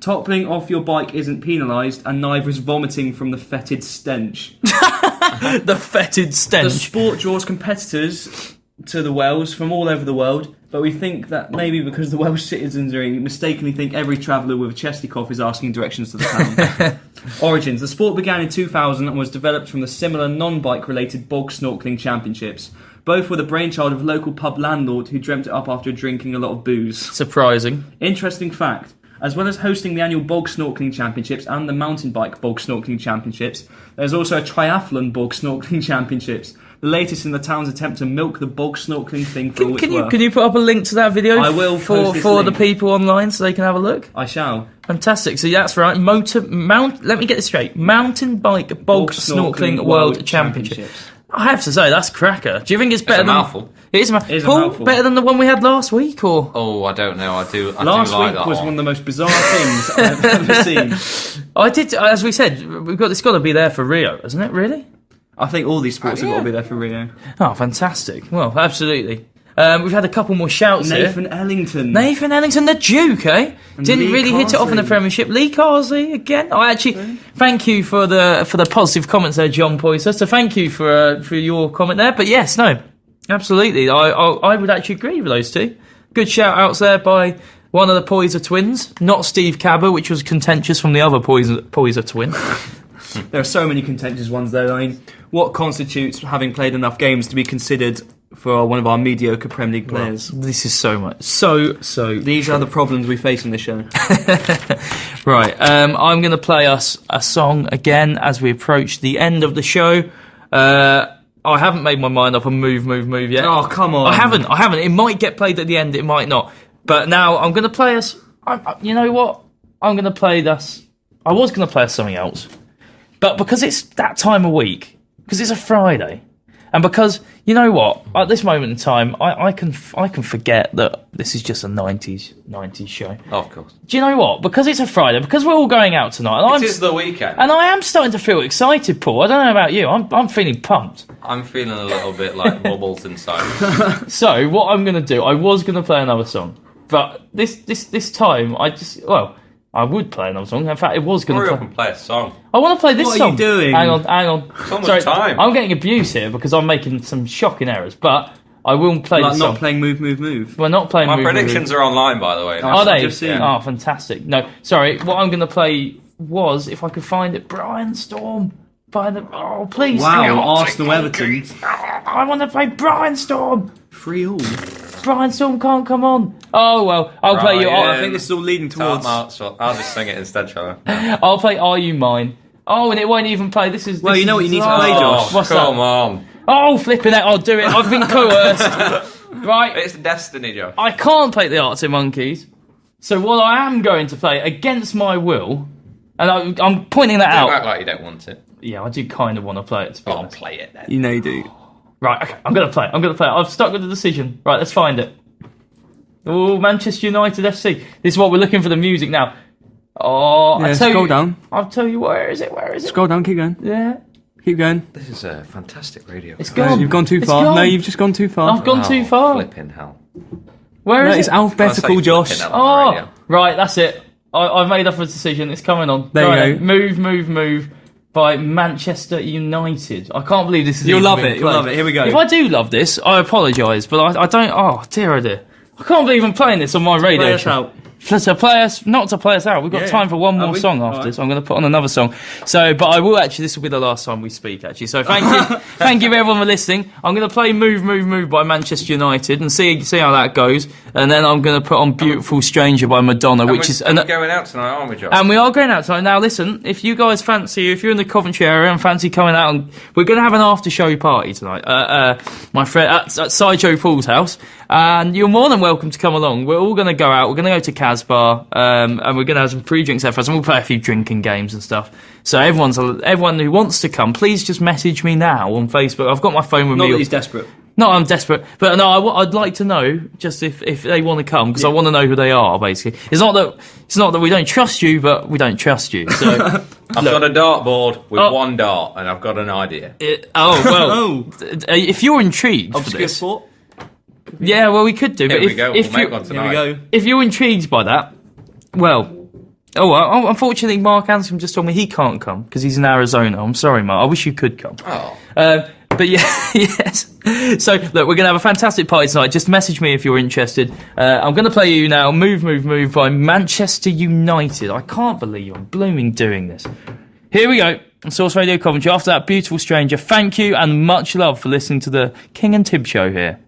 Toppling off your bike isn't penalised, and neither is vomiting from the fetid stench. The fetid stench. The sport draws competitors to the Wales from all over the world, but we think that maybe because the Welsh citizens mistakenly think every traveller with a chesty cough is asking directions to the town. Origins. The sport began in 2000 and was developed from the similar non-bike related bog snorkeling championships. Both were the brainchild of a local pub landlord who dreamt it up after drinking a lot of booze. Surprising. Interesting fact. As well as hosting the annual Bog Snorkeling Championships and the Mountain Bike Bog Snorkeling Championships, there's also a Triathlon Bog Snorkeling Championships, the latest in the town's attempt to milk the bog snorkeling thing for all it's worth. Can you put up a link to that video? I will for the people online so they can have a look? I shall. Fantastic. So that's right. Let me get this straight. Mountain Bike Bog Snorkeling World Championships. I have to say, that's cracker. Do you think it's better than... It's a mouthful. It is a mouthful. Better than the one we had last week, or...? Oh, I don't know. Last week was one of the most bizarre things I've ever seen. I did, as we said, it's got to be there for Rio, hasn't it, really? I think all these sports have got to be there for Rio. Oh, fantastic. Well, absolutely. We've had a couple more shouts Nathan here. Ellington, the Duke, eh? And Didn't Lee really hit it off in the Carsley. Premiership. Lee Carsley again. I actually thank you for the positive comments there, John Poyser. So thank you for your comment there. But yes, no, absolutely. I would actually agree with those two. Good shout outs there by one of the Poyser twins, not Steve Cabba, which was contentious from the other Poyser twin. There are so many contentious ones, though. I mean, what constitutes having played enough games to be considered for one of our mediocre Premier League players? Well, this is so much. So. These are the problems we face in this show. Right, I'm going to play us a song again as we approach the end of the show. I haven't made my mind up on move yet. Oh, come on. I haven't. It might get played at the end, it might not. But now I'm going to play us... you know what? I'm going to play us... I was going to play us something else. But because it's that time of week, because it's a Friday, and because, you know what, at this moment in time, I can forget that this is just a 90s show. Oh, of course. Do you know what? Because it's a Friday, because we're all going out tonight. And It is the weekend. And I am starting to feel excited, Paul. I don't know about you. I'm feeling pumped. I'm feeling a little bit like wobbles inside. So, what I'm going to do, I was going to play another song. But this time, I would play another song. In fact, it was going to Hurry play. up and play a song. I want to play this What are song. you doing? Hang on. So much time. I'm getting abuse here because I'm making some shocking errors, but I will play Like this not song. playing Move. We're not playing My Move, Move, predictions are online, by the way. Move. Are they? just seen. Oh, fantastic. No, sorry. What I'm going to play was, if I could find it, Brian Storm. By the... Oh, please. Wow, stop. Arsenal Everton. I want to play Brian Storm. 3-3. Brian Storm can't come on. Oh, well, I'll play you. Brian. I think this is all leading towards. I'll just sing it instead, shall I? I'll play Are You Mine? Oh, and it won't even play. This is... Well, this you know is- what you need to play, Josh. What's Come that? on. Oh, flipping it. I'll do it. I've been coerced. Right. It's destiny, Josh. I can't play the Arctic Monkeys. So what I am going to play, against my will, and I'm pointing that Don't out. act like you don't want it. Yeah, I do kind of want to play it, to be I'll honest. play it then. You know you do. Right, okay, I'm going to play it. I've stuck with the decision. Right, let's find it. Oh, Manchester United FC. This is what we're looking for the music now. Oh, Yeah, I tell scroll you, down. I'll tell you, where is it? Scroll down, keep going. Yeah, Keep going. This is a fantastic radio. it's gone. You've gone too It's far. gone. No, you've just gone too far. I've gone too far. Flipping hell. Where No, is it's it? alphabetical, I say Josh. flipping hell on the Oh, radio. right, that's it. I've made up a decision. It's coming on. There you Right, go. Move by Manchester United. I can't believe this is You'll even love being it. You'll played. love it. Here we go. If I do love this, I apologise, but I don't. Oh dear. I can't believe I'm playing this on my radio. Play us show. out. To play us, not to play us out. We've got Yeah, time for one have more we? song after Alright. this. I'm going to put on another song. So, but I will actually. This will be the last time we speak. Actually, so thank you, thank you everyone for listening. I'm going to play "Move" by Manchester United and see how that goes. And then I'm going to put on "Beautiful Stranger" by Madonna, which is we're going out tonight, aren't we, Josh? and we are going out tonight. Now, listen, if you guys fancy, if you're in the Coventry area and fancy coming out, and we're going to have an after-show party tonight. My friend at Sideshow Paul's house, and you're more than welcome to come along. We're all going to go out. We're going to go to Casbar, and we're going to have some pre-drinks there for us, and we'll play a few drinking games and stuff. So everyone who wants to come, please just message me now on Facebook. I've got my phone with Not me. that he's desperate. No, I'm desperate, but no, I'd like to know just if they want to come, because I want to know who they are. Basically, it's not that we don't trust you, but we don't trust you. So I've got a dartboard with Oh. one dart, and I've got an idea. If you're intrigued for Obscure this, sport. yeah, well, we could do. Here but we go. if We'll make you one Here we tonight. go. if you're intrigued by that, well. Unfortunately, Mark Anscombe just told me he can't come because he's in Arizona. I'm sorry, Mark. I wish you could come. Oh. But yeah, yes. So look, we're gonna have a fantastic party tonight. Just message me if you're interested. I'm gonna play you now. Move by Manchester United. I can't believe I'm blooming doing this. Here we go. On Source Radio Coventry. After that, Beautiful Stranger. Thank you and much love for listening to the King and Tib Show here.